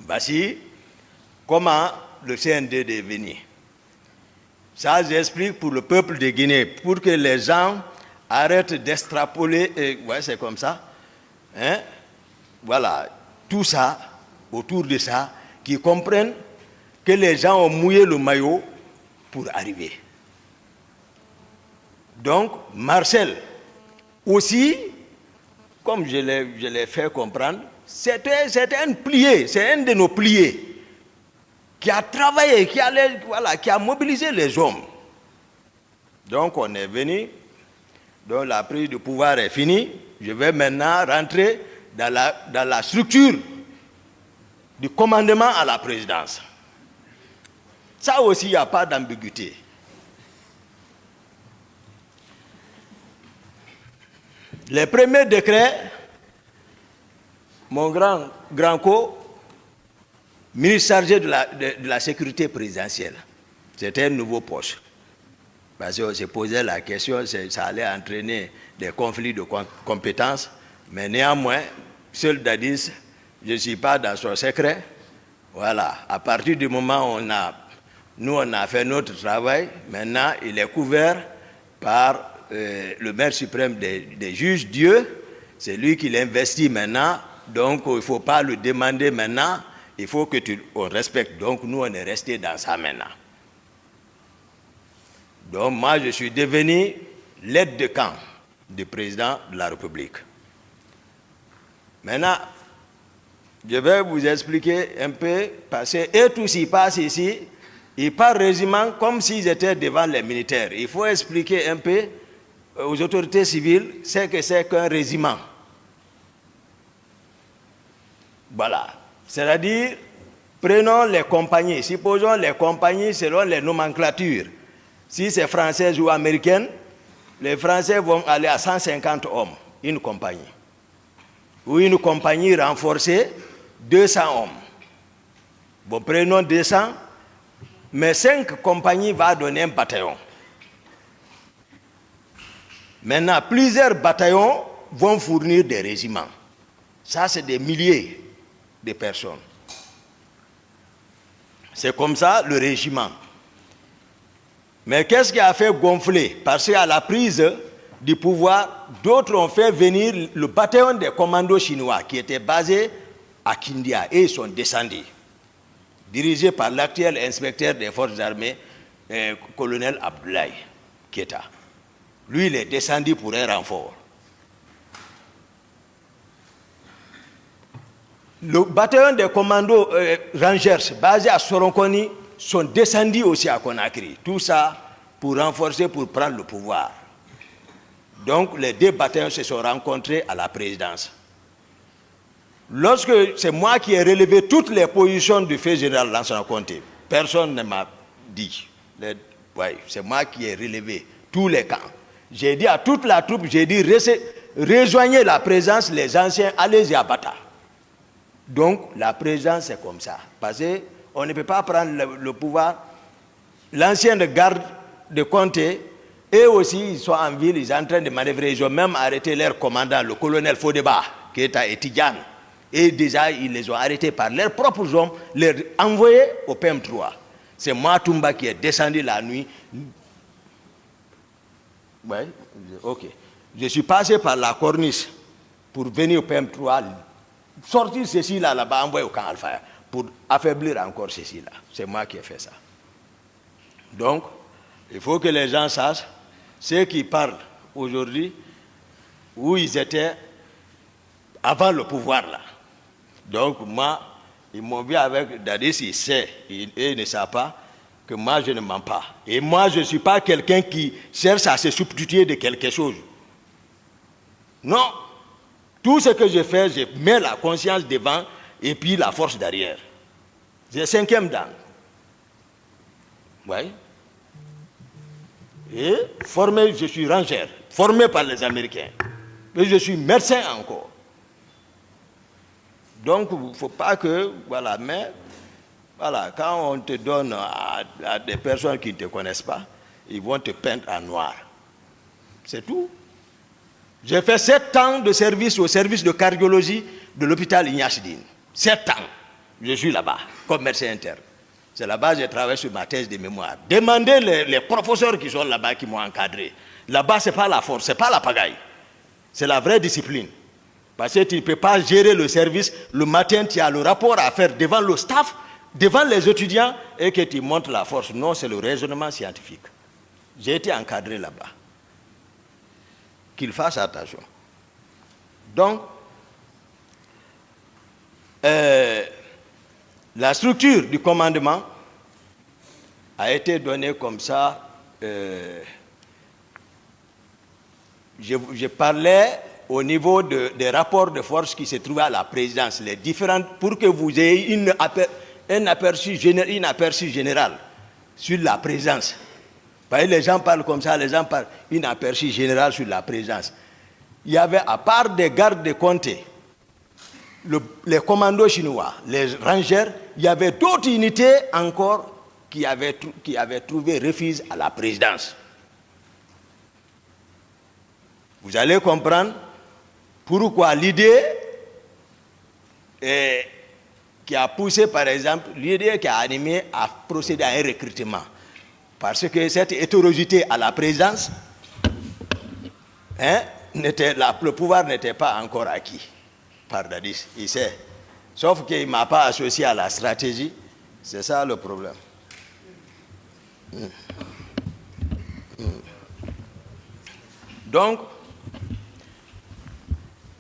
Voici comment le CND est devenu. Ça, j'explique pour le peuple de Guinée, pour que les gens arrêtent d'extrapoler, ouais, c'est comme ça. Hein? Voilà, tout ça, autour de ça, qui comprennent que les gens ont mouillé le maillot pour arriver. Donc, Marcel, aussi, comme je l'ai fait comprendre, c'était un plié, c'est un de nos pliés qui a travaillé, qui a mobilisé les hommes. Donc, on est venu, donc la prise de pouvoir est finie. Je vais maintenant rentrer dans la structure du commandement à la présidence. Ça aussi, il n'y a pas d'ambiguïté. Les premiers décrets, mon grand co, ministre chargé de la sécurité présidentielle, c'était un nouveau poste. Parce qu'on se posait la question, ça allait entraîner des conflits de compétences, mais néanmoins, seul Dadis, je ne suis pas dans son secret. Voilà, à partir du moment où nous on a fait notre travail, maintenant il est couvert par le maître suprême des juges, Dieu, c'est lui qui l'investit maintenant, donc il ne faut pas le demander maintenant, il faut qu'on respecte. Donc nous on est resté dans ça maintenant. Donc moi je suis devenu l'aide de camp du président de la République. Maintenant, je vais vous expliquer un peu, parce que et tout s'y passe ici, ils parlent régiment comme s'ils étaient devant les militaires. Il faut expliquer un peu aux autorités civiles ce que c'est qu'un régiment. Voilà. C'est-à-dire, prenons les compagnies. Supposons les compagnies selon les nomenclatures. Si c'est française ou américaine, les Français vont aller à 150 hommes, une compagnie. Ou une compagnie renforcée, 200 hommes. Bon, prenons 200, mais 5 compagnies vont donner un bataillon. Maintenant, plusieurs bataillons vont fournir des régiments. Ça, c'est des milliers de personnes. C'est comme ça le régiment. Mais qu'est-ce qui a fait gonfler? Parce qu'à la prise du pouvoir, d'autres ont fait venir le bataillon des commandos chinois qui était basé à Kindia et ils sont descendus, dirigé par l'actuel inspecteur des forces armées, colonel Abdoulaye Keita. Lui, il est descendu pour un renfort. Le bataillon des commandos Rangers basé à Soronkoni sont descendus aussi à Conakry. Tout ça pour renforcer, pour prendre le pouvoir. Donc les 2 bataillons se sont rencontrés à la présidence. Lorsque c'est moi qui ai relevé toutes les positions du fait général Lansana Conté, personne ne m'a dit. C'est moi qui ai relevé tous les camps. J'ai dit à toute la troupe, j'ai dit rejoignez la présence, les anciens, allez-y à Bata. Donc la présence c'est comme ça. Parce qu'on ne peut pas prendre le pouvoir. L'ancien de garde de Conté, eux aussi ils sont en ville, ils sont en train de manœuvrer. Ils ont même arrêté leur commandant, le colonel Fodeba, qui est à Etidjan. Et déjà ils les ont arrêtés par leurs propres hommes, les envoyés au PM3. C'est moi Toumba qui est descendu la nuit. Oui, ok. Je suis passé par la corniche pour venir au PM3, sortir ceci là-bas, envoyer au camp Alpha, pour affaiblir encore ceci là. C'est moi qui ai fait ça. Donc, il faut que les gens sachent, ceux qui parlent aujourd'hui, où ils étaient avant le pouvoir là. Donc, moi, ils m'ont vu avec Dadis, il sait, et il ne sait pas que moi, je ne mens pas. Et moi, je ne suis pas quelqu'un qui cherche à se substituer de quelque chose. Non. Tout ce que je fais, je mets la conscience devant et puis la force derrière. J'ai 5e dan. Oui. Et formé, je suis rangeur, formé par les Américains. Et je suis médecin encore. Donc, il ne faut pas que, voilà, mais, voilà, quand on te donne à des personnes qui ne te connaissent pas, ils vont te peindre en noir. C'est tout. J'ai fait 7 ans de service au service de cardiologie de l'hôpital Ignace Dine. 7 ans. Je suis là-bas, comme médecin interne. C'est là-bas que j'ai travaillé sur ma thèse de mémoire. Demandez les professeurs qui sont là-bas, qui m'ont encadré. Là-bas, ce n'est pas la force, ce n'est pas la pagaille. C'est la vraie discipline. Parce que tu ne peux pas gérer le service. Le matin, tu as le rapport à faire devant le staff, devant les étudiants, et que tu montres la force. Non, c'est le raisonnement scientifique. J'ai été encadré là-bas. Qu'il fasse attention. Donc, la structure du commandement a été donnée comme ça. Je parlais au niveau des rapports de force qui se trouvaient à la présidence, les différentes, pour que vous ayez un aperçu général sur la présidence. Parce que les gens parlent comme ça, les gens parlent un aperçu général sur la présidence. Il y avait, à part des gardes de comté, les commandos chinois, les rangers, il y avait d'autres unités encore qui avaient trouvé refuge à la présidence. Vous allez comprendre pourquoi l'idée qui a poussé, par exemple, l'idée qui a animé à procéder à un recrutement. Parce que cette hétérogénéité à la présidence, le pouvoir n'était pas encore acquis par Dadis, il sait. Sauf qu'il ne m'a pas associé à la stratégie, c'est ça le problème. Donc,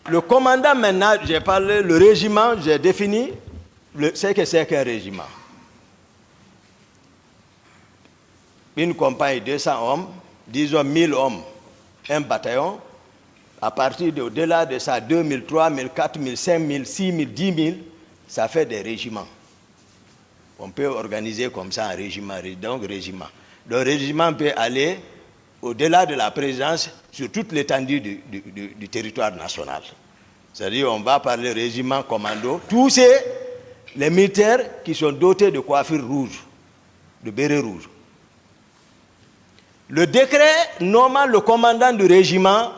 le commandant maintenant, j'ai parlé, le régiment, j'ai défini ce que c'est qu'un régiment. Une compagnie de 200 hommes, disons 1000 hommes, un bataillon, à partir au-delà de ça, 2000, 3000, 4000, 5000, 6000, 10 000, ça fait des régiments. On peut organiser comme ça un régiment, donc régiment. Le régiment peut aller au-delà de la présence sur toute l'étendue du territoire national. C'est-à-dire on va parler régiment, commando, tous les militaires qui sont dotés de coiffure rouge, de béret rouge. Le décret nommant le commandant du régiment,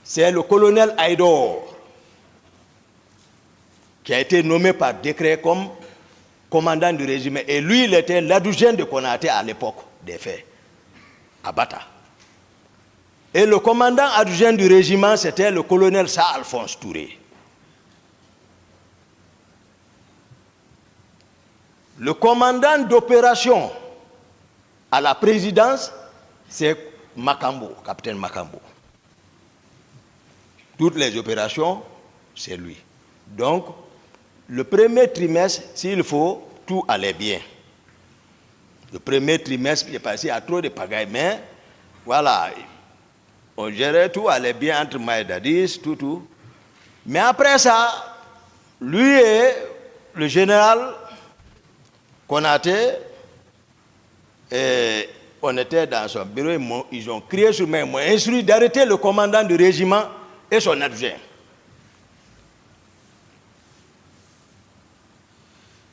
c'est le colonel Aïdor, qui a été nommé par décret comme commandant du régiment. Et lui, il était l'adjoint de Konaté à l'époque des faits, à Bata. Et le commandant adjoint du régiment, c'était le colonel Sa-Alphonse Touré. Le commandant d'opération à la présidence, c'est Makambo, capitaine Makambo. Toutes les opérations, c'est lui. Donc, le premier trimestre, s'il faut, tout allait bien. Le premier trimestre, j'ai passé à trop de pagaille, mais voilà, on gérait, tout allait bien entre moi et Dadis, tout. Mais après ça, lui et le général Konaté, et on était dans son bureau, ils ont crié sur moi, ils m'ont instruit d'arrêter le commandant du régiment et son adjoint.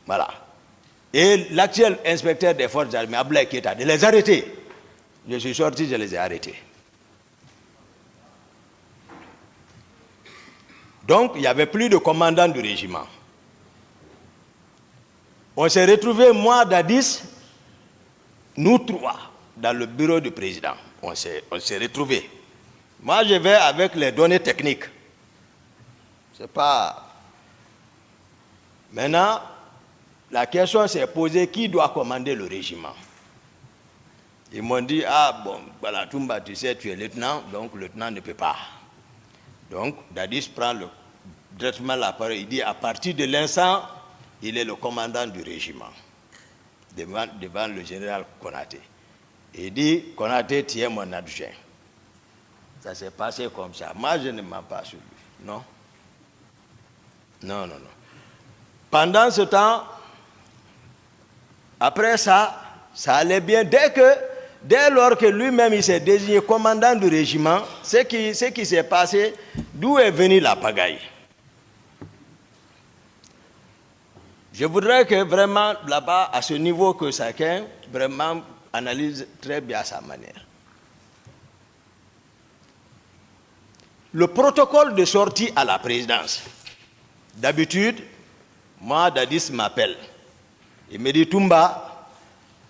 Voilà. Et l'actuel inspecteur des forces armées, Ablaye Keita, de les arrêter. Je suis sorti, je les ai arrêtés. Donc, il n'y avait plus de commandant du régiment. On s'est retrouvés, moi, Dadis, nous trois, dans le bureau du président. on s'est retrouvés. Moi, je vais avec les données techniques. C'est pas... Maintenant, la question s'est posée, qui doit commander le régiment? Ils m'ont dit, ah bon, voilà, Toumba, tu sais, tu es lieutenant, donc le lieutenant ne peut pas. Donc, Dadis prend directement la parole, il dit, à partir de l'instant, il est le commandant du régiment, devant le général Konaté. Il dit, Konaté, tu es mon adjoint. Ça s'est passé comme ça. Moi, je ne mens pas sur lui. Non. Non, non, non. Pendant ce temps, après ça, ça allait bien. Dès lors que lui-même il s'est désigné commandant du régiment, ce qui s'est passé, d'où est venue la pagaille? Je voudrais que vraiment là-bas, à ce niveau, que chacun vraiment analyse très bien à sa manière. Le protocole de sortie à la présidence. D'habitude, moi, Dadis m'appelle. Il me dit, Toumba,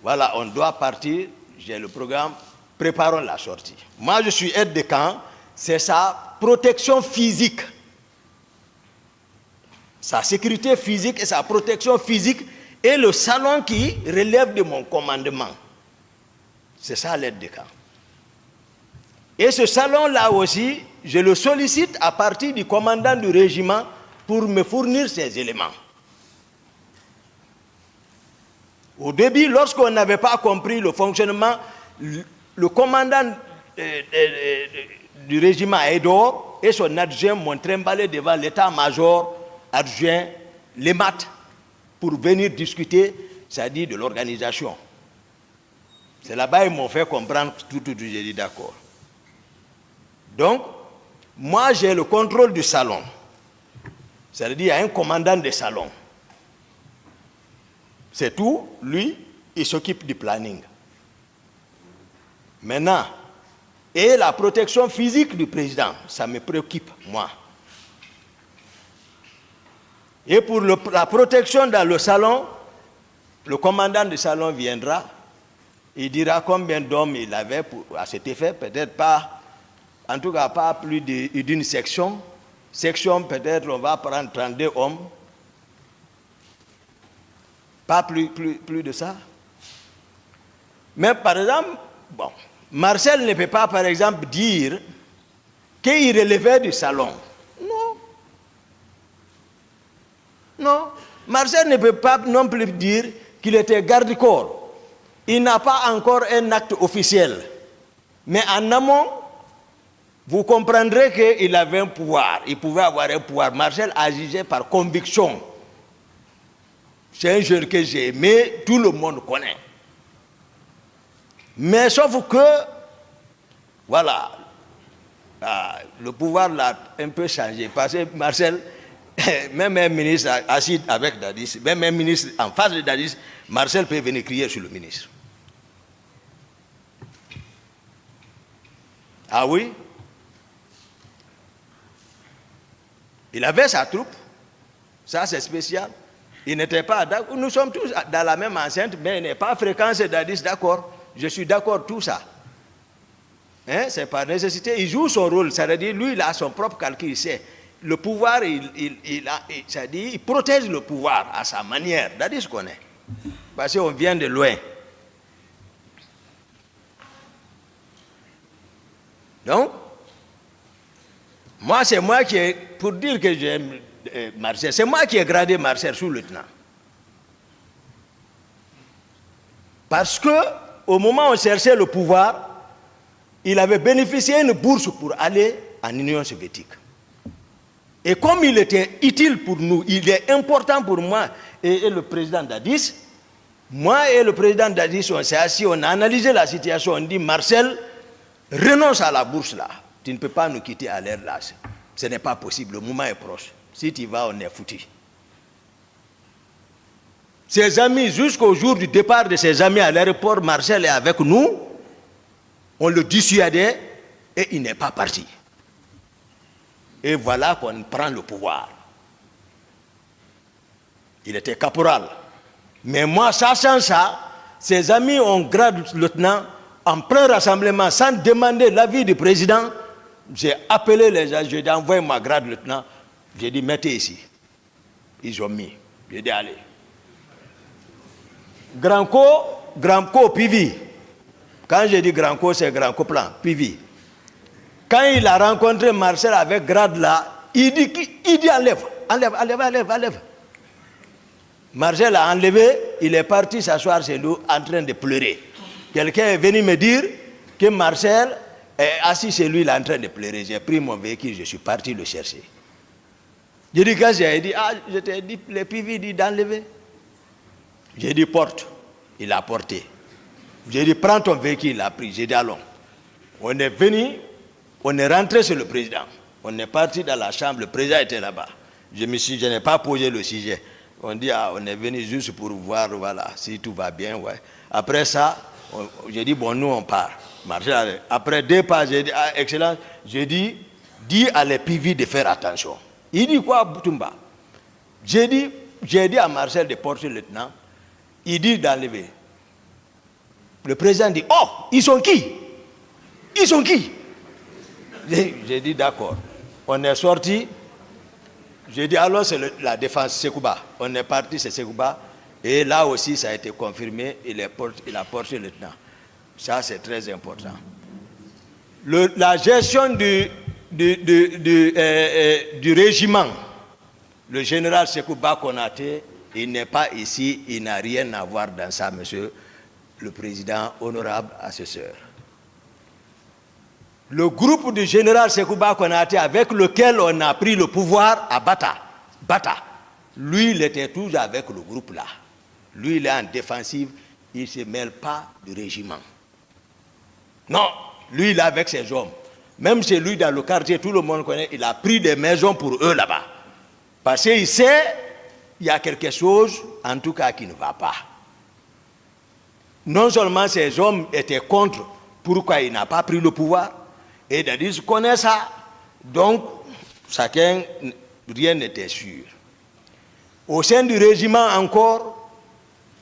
voilà, on doit partir, j'ai le programme, préparons la sortie. Moi, je suis aide de camp, c'est sa protection physique. Sa sécurité physique et sa protection physique est le salon qui relève de mon commandement. C'est ça l'aide de camp. Et ce salon-là aussi, je le sollicite à partir du commandant du régiment pour me fournir ces éléments. Au début, lorsqu'on n'avait pas compris le fonctionnement, le commandant du régiment Edor et son adjoint m'ont trimballé devant l'état-major adjoint, les maths, pour venir discuter, c'est-à-dire de l'organisation. C'est là-bas qu'ils m'ont fait comprendre tout, j'ai dit d'accord. Donc, moi j'ai le contrôle du salon. C'est-à-dire qu'il y a un commandant de salon. C'est tout, lui, il s'occupe du planning. Maintenant, et la protection physique du président, ça me préoccupe, moi. Et pour la protection dans le salon, le commandant du salon viendra, il dira combien d'hommes il avait à cet effet, peut-être pas, en tout cas pas plus d'une section. Section, peut-être on va prendre 32 hommes. Pas plus de ça. Mais par exemple, bon, Marcel ne peut pas, par exemple, dire qu'il relevait du salon. Non. Non. Marcel ne peut pas non plus dire qu'il était garde-corps. Il n'a pas encore un acte officiel. Mais en amont, vous comprendrez qu'il avait un pouvoir. Il pouvait avoir un pouvoir. Marcel agissait par conviction. C'est un jeune que j'ai aimé, tout le monde connaît. Mais sauf que, voilà, le pouvoir l'a un peu changé. Parce que Marcel, même un ministre assis avec Dadis, même un ministre en face de Dadis, Marcel peut venir crier sur le ministre. Ah oui? Il avait sa troupe. Ça, c'est spécial. Il n'était pas d'accord. Nous sommes tous dans la même enceinte, mais il n'est pas fréquent, c'est Dadis, d'accord. Je suis d'accord, tout ça. Hein? C'est par nécessité. Il joue son rôle. C'est-à-dire, lui, il a son propre calcul. Il sait. Le pouvoir, c'est-à-dire, il protège le pouvoir à sa manière. Dadis connaît. Parce qu'on vient de loin. Donc, moi, c'est moi qui ai, pour dire que j'aime Marcel, c'est moi qui ai gradé Marcel sous-lieutenant. Parce que, au moment où on cherchait le pouvoir, il avait bénéficié d'une bourse pour aller en Union soviétique. Et comme il était utile pour nous, il est important pour moi et le président Dadis, moi et le président Dadis, on s'est assis, on a analysé la situation, on dit, Marcel, renonce à la bourse là. Tu ne peux pas nous quitter à l'heure là. Ce n'est pas possible, le moment est proche. Si tu vas, on est foutu. Ses amis, jusqu'au jour du départ de ses amis à l'aéroport, Marcel est avec nous. On le dissuadait et il n'est pas parti. Et voilà qu'on prend le pouvoir. Il était caporal. Mais moi, sachant ça, ses amis ont grade lieutenant, en plein rassemblement, sans demander l'avis du président, j'ai appelé les gens, j'ai envoyé ma grade lieutenant, j'ai dit mettez ici. Ils ont mis. J'ai dit allez. Grand Co, Pivi. Quand je dis Grand Co, c'est Grand Co plan, Pivi. Quand il a rencontré Marcel avec grade là, il dit enlève. Marcel a enlevé, il est parti s'asseoir chez nous en train de pleurer. Quelqu'un est venu me dire que Marcel est assis chez lui, il est en train de pleurer. J'ai pris mon véhicule, je suis parti le chercher. J'ai dit, quand j'ai dit, je t'ai dit, le PV dit d'enlever. J'ai dit, porte. Il a porté. J'ai dit, prends ton véhicule, il a pris. J'ai dit, allons. On est venu, on est rentré chez le président. On est parti dans la chambre, le président était là-bas. Je n'ai pas posé le sujet. On dit, on est venu juste pour voir, voilà, si tout va bien, ouais. Après ça, j'ai dit, bon, nous, on part. Après 2 pas, j'ai dit, excellence, j'ai dit, dis à les PV de faire attention. Il dit quoi, Boutoumba? J'ai dit à Marcel de porter le lieutenant, il dit d'enlever. Le président dit, oh, ils sont qui? Ils sont qui? J'ai dit d'accord. On est sorti. J'ai dit alors c'est la défense Sekouba. On est parti, c'est Sekouba. Et là aussi, ça a été confirmé. Il a porté le lieutenant. Ça, c'est très important. La gestion du régiment, le général Sekouba Konaté, il n'est pas ici, il n'a rien à voir dans ça, monsieur le président, honorable assesseur. Le groupe du général Sekouba Konaté, avec lequel on a pris le pouvoir à Bata, lui, il était toujours avec le groupe là. Lui, il est en défensive, il ne se mêle pas du régiment. Non, lui, il est avec ses hommes. Même chez lui, dans le quartier, tout le monde connaît, il a pris des maisons pour eux là-bas. Parce qu'il sait, il y a quelque chose, en tout cas, qui ne va pas. Non seulement ces hommes étaient contre pourquoi il n'a pas pris le pouvoir, et Dadis connaît ça, donc chacun, rien n'était sûr. Au sein du régiment encore,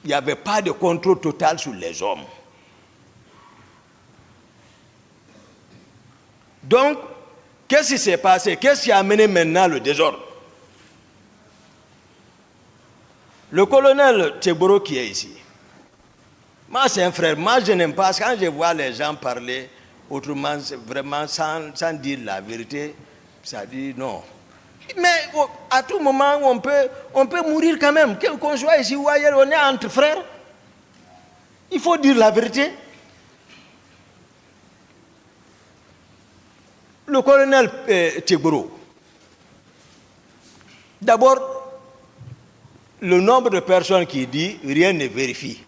il n'y avait pas de contrôle total sur les hommes. Donc, qu'est-ce qui s'est passé? Qu'est-ce qui a amené maintenant le désordre? Le colonel Tcheboro qui est ici, moi c'est un frère, moi je n'aime pas, quand je vois les gens parler autrement, vraiment sans dire la vérité, ça dit non. Mais à tout moment, on peut mourir quand même, qu'on soit ici ou ailleurs, on est entre frères. Il faut dire la vérité. Le colonel Tcheboro, d'abord, le nombre de personnes qui disent rien ne vérifie.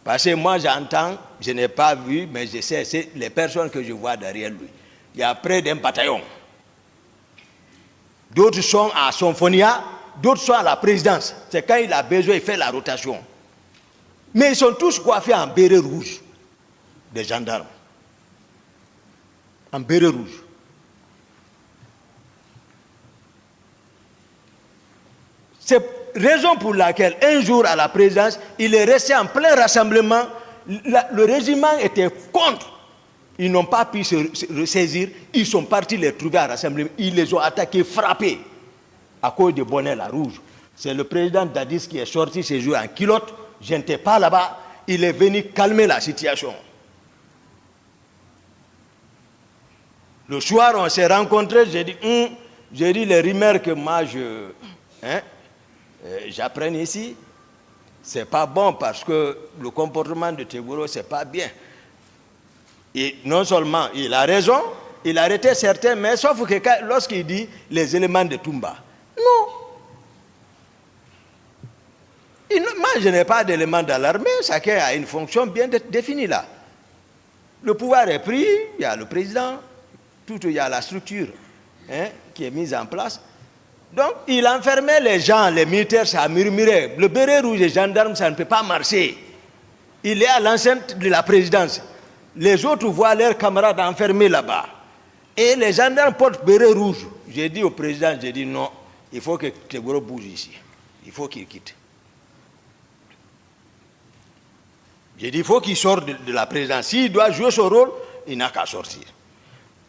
Parce que moi j'entends, je n'ai pas vu, mais je sais, c'est les personnes que je vois derrière lui. Il y a près d'un bataillon. D'autres sont à Symphonia, d'autres sont à la présidence. C'est quand il a besoin, il fait la rotation. Mais ils sont tous coiffés en béret rouge, des gendarmes. En béret rouge. C'est raison pour laquelle, un jour à la présidence, il est resté en plein rassemblement. Le régiment était contre. Ils n'ont pas pu se ressaisir. Ils sont partis les trouver à rassemblement. Ils les ont attaqués, frappés, à cause du bonnet la rouge. C'est le président Dadis qui est sorti ce jour en culotte. Je n'étais pas là-bas. Il est venu calmer la situation. Le soir, on s'est rencontrés. J'ai dit les rumeurs que moi, j'apprends ici, c'est pas bon parce que le comportement de Tcheboro, c'est pas bien. Et non seulement il a raison, il a arrêté certains, mais sauf que lorsqu'il dit les éléments de Toumba, non. Moi, je n'ai pas d'éléments dans l'armée, chacun a une fonction bien définie là. Le pouvoir est pris, il y a le président, il y a la structure qui est mise en place. Donc, il enfermait les gens, les militaires, ça murmurait. Le béret rouge des gendarmes, ça ne peut pas marcher. Il est à l'enceinte de la présidence. Les autres voient leurs camarades enfermés là-bas. Et les gendarmes portent béret rouge. J'ai dit au président, j'ai dit non, il faut que Tcheboro bouge ici. Il faut qu'il quitte. J'ai dit, il faut qu'il sorte de la présidence. S'il doit jouer son rôle, il n'a qu'à sortir.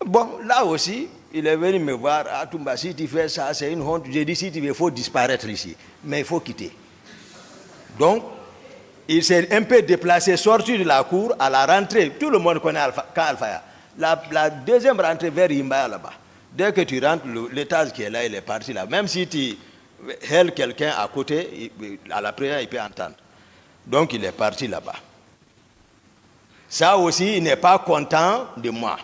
Bon, là aussi, il est venu me voir, ah Toumba, si tu fais ça, c'est une honte. J'ai dit, si tu veux, il faut disparaître ici. Mais il faut quitter. Donc, il s'est un peu déplacé, sorti de la cour, à la rentrée. Tout le monde connaît Alphaya. La deuxième rentrée vers Imbaya là-bas. Dès que tu rentres, l'étage qui est là, il est parti là. Même si tu hèles quelqu'un à côté, à la présidence, il peut entendre. Donc, il est parti là-bas. Ça aussi, il n'est pas content de moi.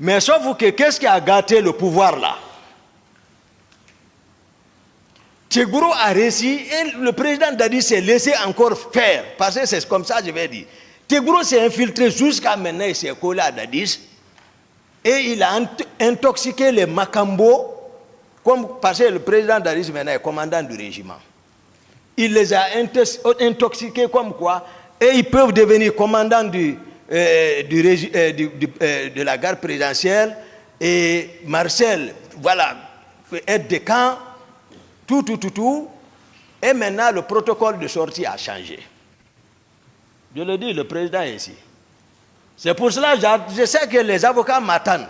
Mais sauf que, qu'est-ce qui a gâté le pouvoir là? Tchegboro a réussi et le président Dadi s'est laissé encore faire. Parce que c'est comme ça, je vais dire. Tchegboro s'est infiltré jusqu'à maintenant, il s'est collé à Dadis. Et il a intoxiqué les Makambo. Parce que le président Dadis maintenant est commandant du régiment. Il les a intoxiqués comme quoi. Et ils peuvent devenir commandants de la garde présidentielle. Et Marcel, voilà, aide de camp. Tout. Et maintenant, le protocole de sortie a changé. Je le dis, le président est ici. C'est pour cela que je sais que les avocats m'attendent.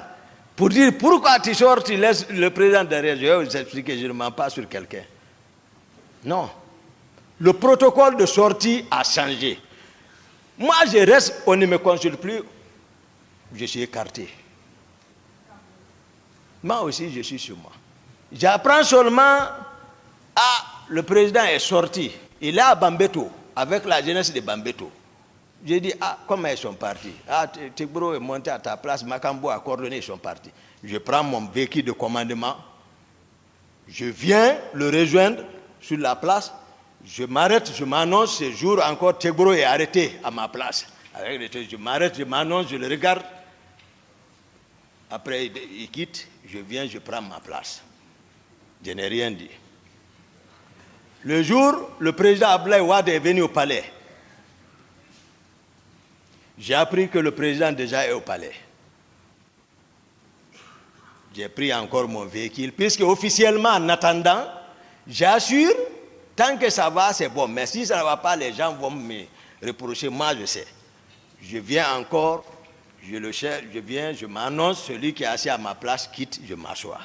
Pour dire, pourquoi tu sors, tu laisses le président derrière. Je vais vous expliquer, je ne mens pas sur quelqu'un. Non. Le protocole de sortie a changé. Moi, je reste, on ne me consulte plus. Je suis écarté. Moi aussi, je suis sur moi. J'apprends seulement... Ah, le président est sorti. Il est à Bambeto, avec la jeunesse de Bambeto. J'ai dit, ah, comment ils sont partis? Ah, Tchegboro est monté à ta place, Makambo a coordonné, ils sont partis. Je prends mon véhicule de commandement, je viens le rejoindre sur la place, je m'arrête, je m'annonce, ce jour encore, Tchegboro est arrêté à ma place. Je m'arrête, je m'annonce, je le regarde. Après, il quitte, je viens, je prends ma place. Je n'ai rien dit. Le jour, le président Abdoulaye Wade est venu au palais. J'ai appris que le président déjà est au palais. J'ai pris encore mon véhicule, puisque officiellement, en attendant, j'assure, tant que ça va, c'est bon. Mais si ça ne va pas, les gens vont me reprocher. Moi, je sais. Je viens encore, je viens, je m'annonce, celui qui est assis à ma place quitte, je m'assois.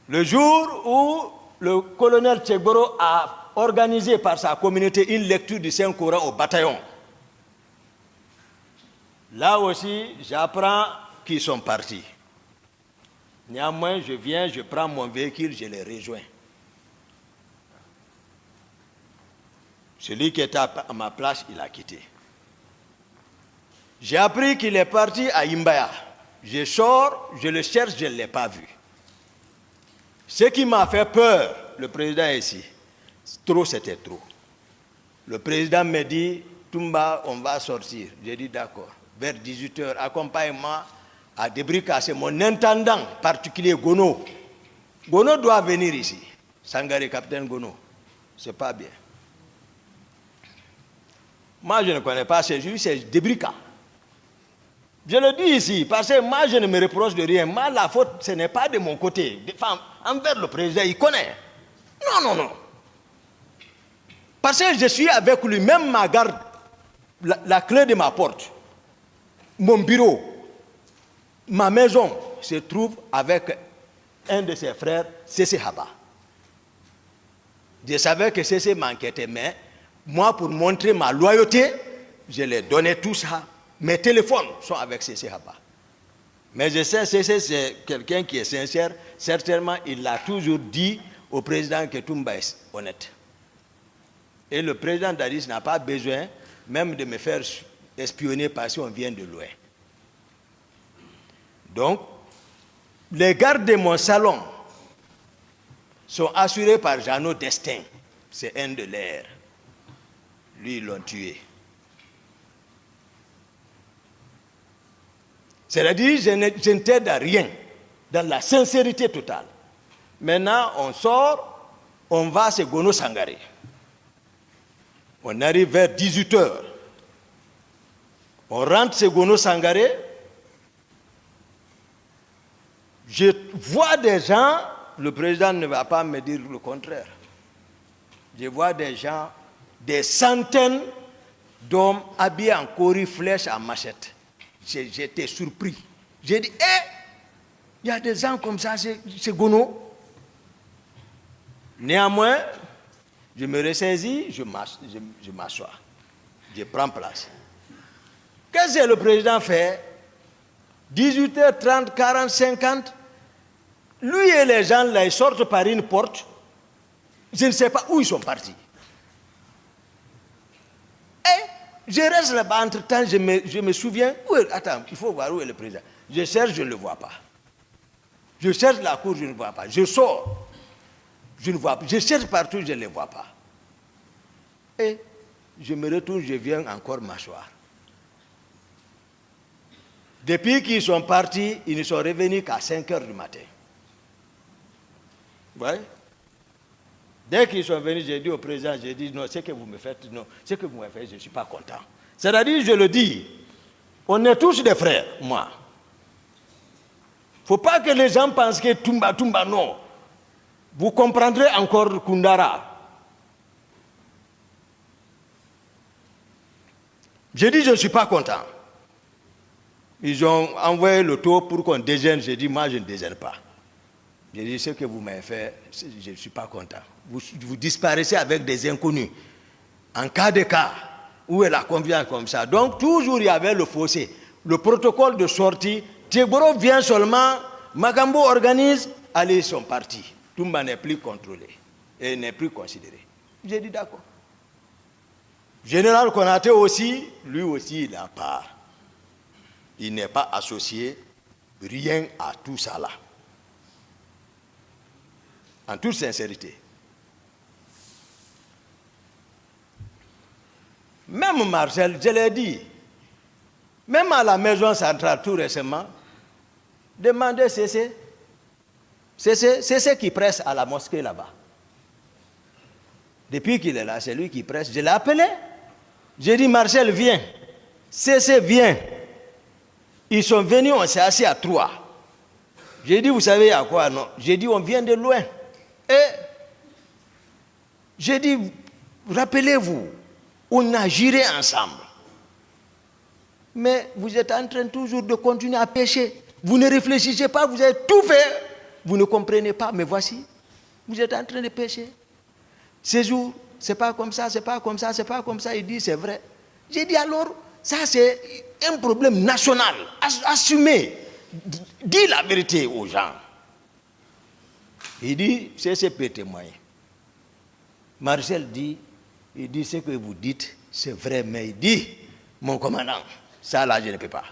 Le jour où le colonel Tchegboro a organisé par sa communauté une lecture du Saint-Coran au bataillon, là aussi, j'apprends qu'ils sont partis. Néanmoins, je viens, je prends mon véhicule, je les rejoins. Celui qui était à ma place, il a quitté. J'ai appris qu'il est parti à Imbaya. Je sors, je le cherche, je ne l'ai pas vu. Ce qui m'a fait peur, le président est ici. Trop, c'était trop. Le président me dit, Toumba, on va sortir. J'ai dit d'accord. Vers 18h, accompagne-moi à Debrika. C'est mon intendant particulier, Gono. Gono doit venir ici. Sangare, capitaine Gono. C'est pas bien. Moi, je ne connais pas ces juifs, c'est Debrika. Je le dis ici, parce que moi, je ne me reproche de rien. Moi, la faute, ce n'est pas de mon côté. Envers le président, il connaît. Non. Parce que je suis avec lui, même ma garde, la clé de ma porte, mon bureau, ma maison se trouve avec un de ses frères, Cécé Haba. Je savais que Cécé m'enquêtait, mais moi, pour montrer ma loyauté, je lui ai donné tout ça. Mes téléphones sont avec Cécé Haba. Mais je sais, Cécé, c'est quelqu'un qui est sincère. Certainement, il l'a toujours dit au président que Toumba est honnête. Et le président Dadis n'a pas besoin même de me faire espionner parce qu'on vient de loin. Donc, les gardes de mon salon sont assurés par Jeannot Destin. C'est un de leurs. Lui, ils l'ont tué. C'est-à-dire, je ne t'aide à rien, dans la sincérité totale. Maintenant, on sort, on va à Gono Sangare. On arrive vers 18h. On rentre chez Gono Sangare. Je vois des gens, le président ne va pas me dire le contraire. Je vois des gens des centaines d'hommes habillés en cori, flèches en machette. J'étais surpris. J'ai dit, il y a des gens comme ça, c'est Gono. Néanmoins, je me ressaisis, je m'assois. Je prends place. Qu'est-ce que le président fait? 18h30, 40, 50. Lui et les gens là, ils sortent par une porte. Je ne sais pas où ils sont partis. Et je reste là-bas, entre-temps, je me souviens. Attends, il faut voir où est le président. Je cherche, je ne le vois pas. Je cherche la cour, je ne le vois pas. Je sors, je ne vois pas. Je cherche partout, je ne le vois pas. Et je me retourne, je viens encore m'asseoir. Depuis qu'ils sont partis, ils ne sont revenus qu'à 5 h du matin. Vous voyez? Dès qu'ils sont venus, j'ai dit au président, j'ai dit, non, ce que vous me faites, non, ce que vous me faites, je ne suis pas content. C'est-à-dire, je le dis, on est tous des frères, moi. Il ne faut pas que les gens pensent que Toumba, non. Vous comprendrez encore Koundara. J'ai dit, je ne suis pas content. Ils ont envoyé le taux pour qu'on déjeune. J'ai dit, moi, je ne déjeune pas. J'ai dit, ce que vous m'avez fait, je ne suis pas content. Vous disparaissez avec des inconnus. En cas de cas, où est la confiance comme ça? Donc, toujours, il y avait le fossé. Le protocole de sortie, Tchegboro vient seulement, Magambo organise, allez, ils sont partis. Toumba n'est plus contrôlé et n'est plus considéré. J'ai dit, d'accord. Général Konaté aussi, lui aussi, il a part. Il n'est pas associé rien à tout ça là. En toute sincérité. Même Marcel, je l'ai dit, même à la maison centrale tout récemment, demandez CC. C'est qui presse à la mosquée là-bas. Depuis qu'il est là, c'est lui qui presse. Je l'ai appelé. J'ai dit, Marcel, viens. CC, viens. Ils sont venus, on s'est assis à 3. J'ai dit, vous savez à quoi? Non. J'ai dit, on vient de loin. Et j'ai dit, rappelez-vous, on a juré ensemble. Mais vous êtes en train toujours de continuer à pécher. Vous ne réfléchissez pas, vous avez tout fait. Vous ne comprenez pas, mais voici, vous êtes en train de pécher. Ces jours, c'est pas comme ça, c'est pas comme ça, c'est pas comme ça. Il dit, c'est vrai. J'ai dit, alors, ça c'est un problème national. Assumez. Dis la vérité aux gens. Il dit, c'est peut témoigner. Marcel dit, il dit, ce que vous dites, c'est vrai, mais il dit, mon commandant, ça là, je ne peux pas.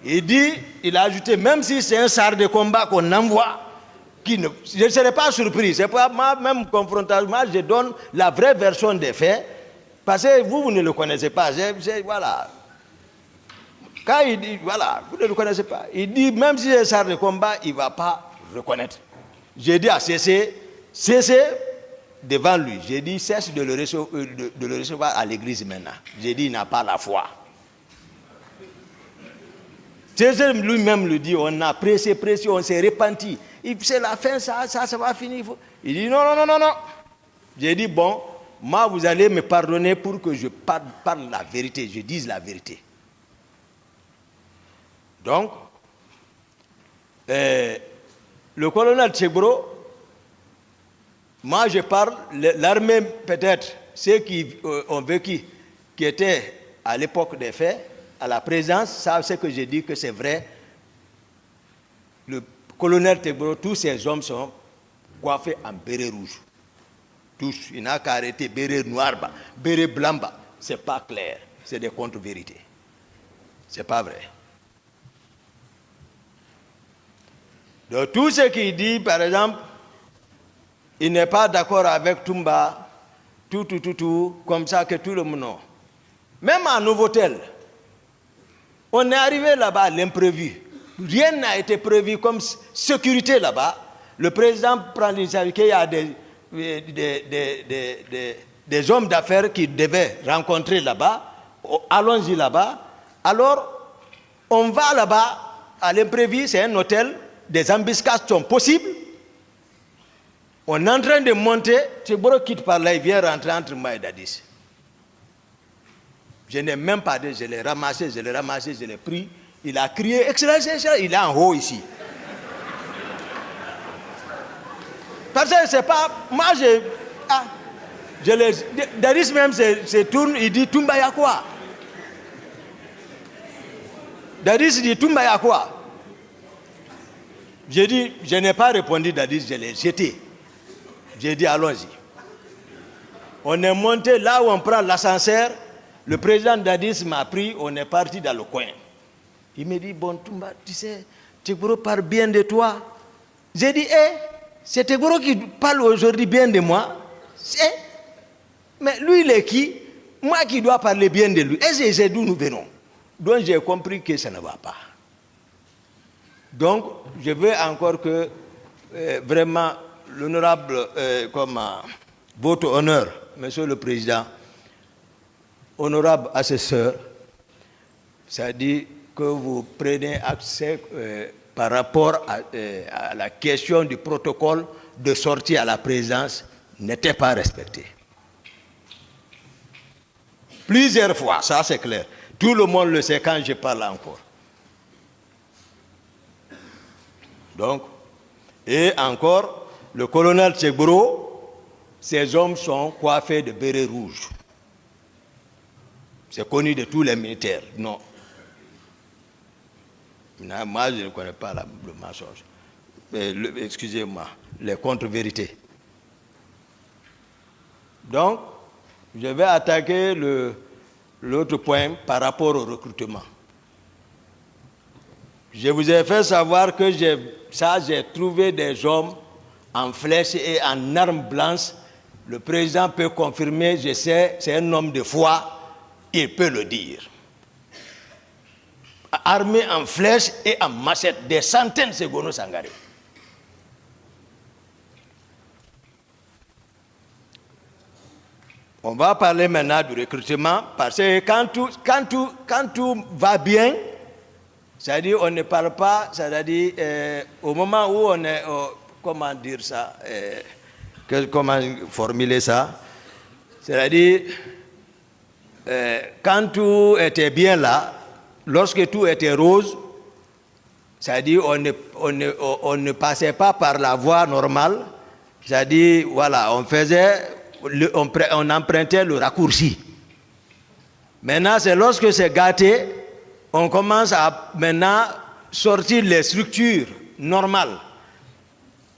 Il dit, il a ajouté, même si c'est un char de combat qu'on envoie, je ne serai pas surpris. C'est pas moi, même confrontation, je donne la vraie version des faits, parce que vous ne le connaissez pas. Voilà. Quand il dit, voilà, vous ne le connaissez pas. Il dit, même si c'est un char de combat, il ne va pas reconnaître. J'ai dit à Cessé devant lui, j'ai dit, cesse de le recevoir à l'église maintenant. J'ai dit, il n'a pas la foi. César lui-même le dit, on a pressé, on s'est repenti. C'est la fin, ça va finir. Il dit non. J'ai dit, bon, moi vous allez me pardonner pour que je parle la vérité, je dise la vérité. Donc, le colonel Tchegboro, moi je parle, l'armée peut-être, ceux qui ont vécu, qui étaient à l'époque des faits, à la présence, savent ce que j'ai dit, que c'est vrai. Le colonel Tchegboro, tous ces hommes sont coiffés en béret rouge. Tous, il n'a qu'à arrêter béret noir, béret blanc, c'est pas clair, c'est des contre-vérités. C'est pas vrai. Donc tout ce qu'il dit, par exemple, il n'est pas d'accord avec Toumba, tout, comme ça que tout le monde. Non. Même à Novotel, on est arrivé là-bas à l'imprévu. Rien n'a été prévu comme sécurité là-bas. Le président prend l'initiative qu'il y a des hommes d'affaires qui devaient rencontrer là-bas. Allons-y là-bas. Alors, on va là-bas à l'imprévu, c'est un hôtel, des embuscades sont possibles. On est en train de monter, Tchegboro quitte par là, il vient rentrer entre moi et Dadis. Je n'ai même pas dit, je l'ai ramassé, je l'ai pris. Il a crié, Excellence, il est en haut ici. Parce que c'est pas, moi Dadis même se tourne, il dit, Toumba ya quoi? Dadis dit, Toumba ya quoi? J'ai dit, je n'ai pas répondu, Dadis, je l'ai jeté. J'ai dit, allons-y. On est monté là où on prend l'ascenseur. Le président Dadis m'a pris, on est parti dans le coin. Il me dit, bon, Toumba, tu sais, Tchegboro parle bien de toi. J'ai dit, c'est Tchegboro qui parle aujourd'hui bien de moi. Mais lui, il est qui? Moi qui dois parler bien de lui. Et c'est d'où nous venons. Donc j'ai compris que ça ne va pas. Donc, je veux encore que, vraiment, l'honorable, votre honneur, Monsieur le Président, honorable assesseur, ça dit que vous prenez accès par rapport à la question du protocole de sortie à la présidence n'était pas respecté. Plusieurs fois, ça c'est clair. Tout le monde le sait quand je parle encore. Donc, et encore, le colonel Tchegboro, ces hommes sont coiffés de bérets rouges. C'est connu de tous les militaires. Non. Moi, je ne connais pas le mensonge. Excusez-moi, les contre-vérités. Donc, je vais attaquer l'autre point par rapport au recrutement. Je vous ai fait savoir que j'ai trouvé des hommes en flèche et en armes blanches. Le président peut confirmer, je sais, c'est un homme de foi, il peut le dire. Armés en flèche et en machette, des centaines de Ségono Sangaré. On va parler maintenant du recrutement, parce que quand tout va bien, c'est-à-dire on ne parle pas, c'est-à-dire au moment où on est, comment dire ça, comment formuler ça, c'est-à-dire quand tout était bien là, lorsque tout était rose, c'est-à-dire on ne passait pas par la voie normale, c'est-à-dire voilà, on empruntait le raccourci. Maintenant, c'est lorsque c'est gâté, on commence à maintenant sortir les structures normales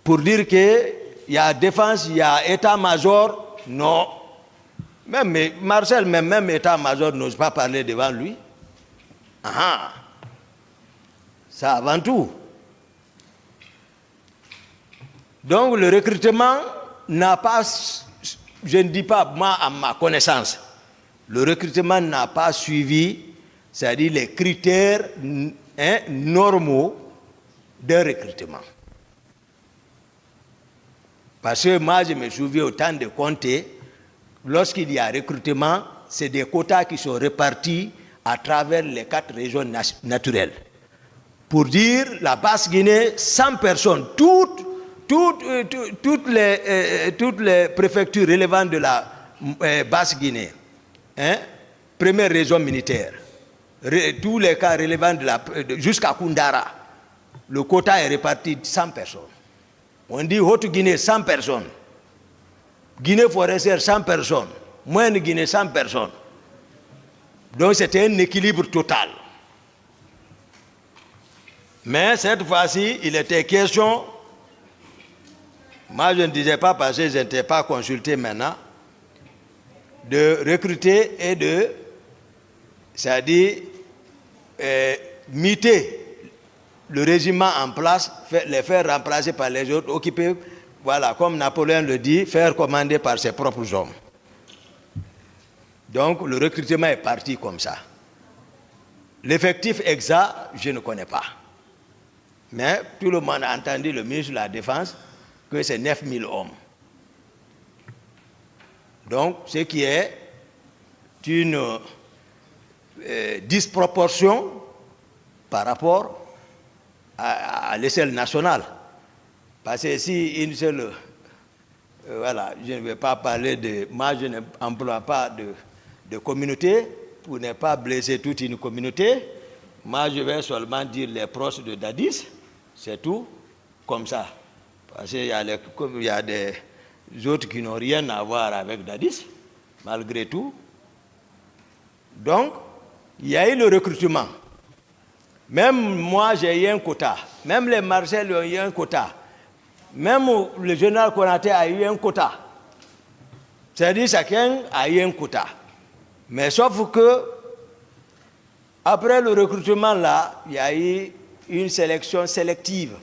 pour dire qu'il y a défense, il y a état-major. Non. Même Marcel, même état-major n'ose pas parler devant lui. Ah, ça avant tout. Donc le recrutement n'a pas, je ne dis pas moi à ma connaissance, le recrutement n'a pas suivi, c'est-à-dire les critères normaux de recrutement. Parce que moi je me souviens au temps de Comté, lorsqu'il y a recrutement, c'est des quotas qui sont répartis à travers les 4 régions naturelles. Pour dire, la Basse-Guinée, 100 personnes, toutes les préfectures relevantes de la Basse-Guinée, première région militaire, tous les cas relevant jusqu'à Koundara, le quota est réparti de 100 personnes. On dit Haute-Guinée, 100 personnes. Guinée forestière, 100 personnes. Moyenne Guinée, 100 personnes. Donc c'était un équilibre total. Mais cette fois-ci, il était question, moi je ne disais pas parce que je n'étais pas consulté maintenant, de recruter et de, c'est-à-dire, muter le régiment en place, les faire remplacer par les autres, occuper, voilà, comme Napoléon le dit, faire commander par ses propres hommes. Donc le recrutement est parti comme ça. L'effectif exact, je ne connais pas. Mais tout le monde a entendu le ministre de la Défense que c'est 9000 hommes. Donc ce qui est une disproportion par rapport à l'échelle nationale. Parce que si une seule Voilà, je ne vais pas parler de... Moi, je n'emploie pas de communauté pour ne pas blesser toute une communauté. Moi, je vais seulement dire les proches de Dadis, c'est tout, comme ça. Parce qu'il y a des autres qui n'ont rien à voir avec Dadis, malgré tout. Donc, il y a eu le recrutement. Même moi, j'ai eu un quota. Même les Marcel ont eu un quota. Même le général Konaté a eu un quota. C'est-à-dire chacun a eu un quota. Mais sauf que, après le recrutement là, il y a eu une sélection sélective.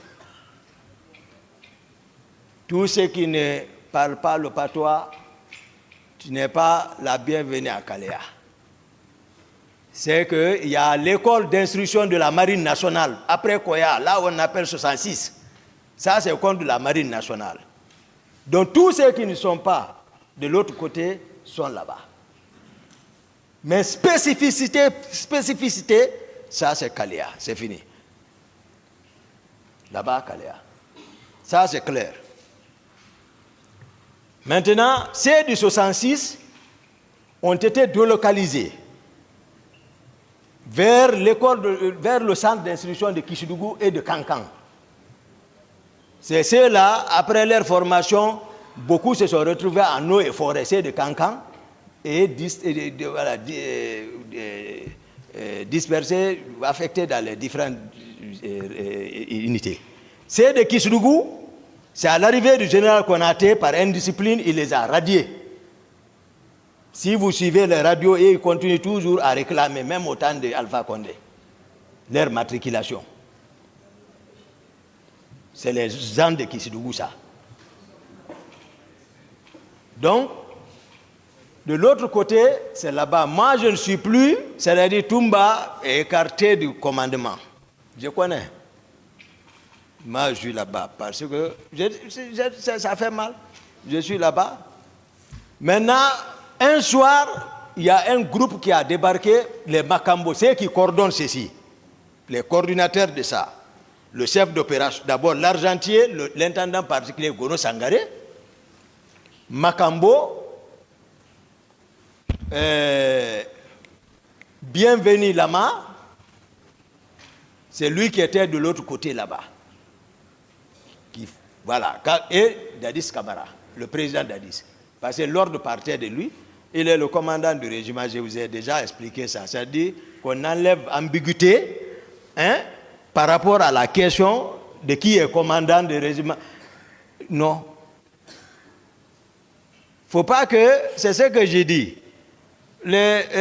Tous ceux qui ne parlent pas le patois, tu n'es pas la bienvenue à Kaléa. C'est qu'il y a l'école d'instruction de la Marine nationale, après Koya, là où on appelle 66. Ça, c'est le compte de la Marine nationale. Donc, tous ceux qui ne sont pas de l'autre côté sont là-bas. Mais spécificité, ça, c'est Kaléa, c'est fini. Là-bas, Kaléa. Ça, c'est clair. Maintenant, ceux du 66 ont été délocalisés vers le centre d'instruction de Kishidougou et de Kankan. C'est ceux-là, après leur formation, beaucoup se sont retrouvés en eau et forêt, c'est de Kankan, et dispersés, affectés dans les différentes unités. C'est de Kishidougou, c'est à l'arrivée du général Konaté, par indiscipline, il les a radiés. Si vous suivez les radios, ils continuent toujours à réclamer, même au temps d'Alpha Condé, leur matriculation. C'est les gens de Kishidougou, ça. Donc, de l'autre côté, c'est là-bas. Moi, je ne suis plus, c'est-à-dire Toumba est écarté du commandement. Je connais. Moi, je suis là-bas parce que ça fait mal. Je suis là-bas. Maintenant, un soir, il y a un groupe qui a débarqué, les Makambo, ceux qui coordonnent ceci, les coordinateurs de ça. Le chef d'opération, d'abord l'argentier, l'intendant particulier Gono Sangaré, Makambo, Bienvenu Lama, c'est lui qui était de l'autre côté là-bas. Voilà, et Dadis Kamara, le président Dadis. Parce que l'ordre partait de lui, il est le commandant du régiment, je vous ai déjà expliqué ça. C'est-à-dire qu'on enlève ambiguïté, hein, par rapport à la question de qui est commandant du régiment. Non. Il ne faut pas que, c'est ce que j'ai dit, le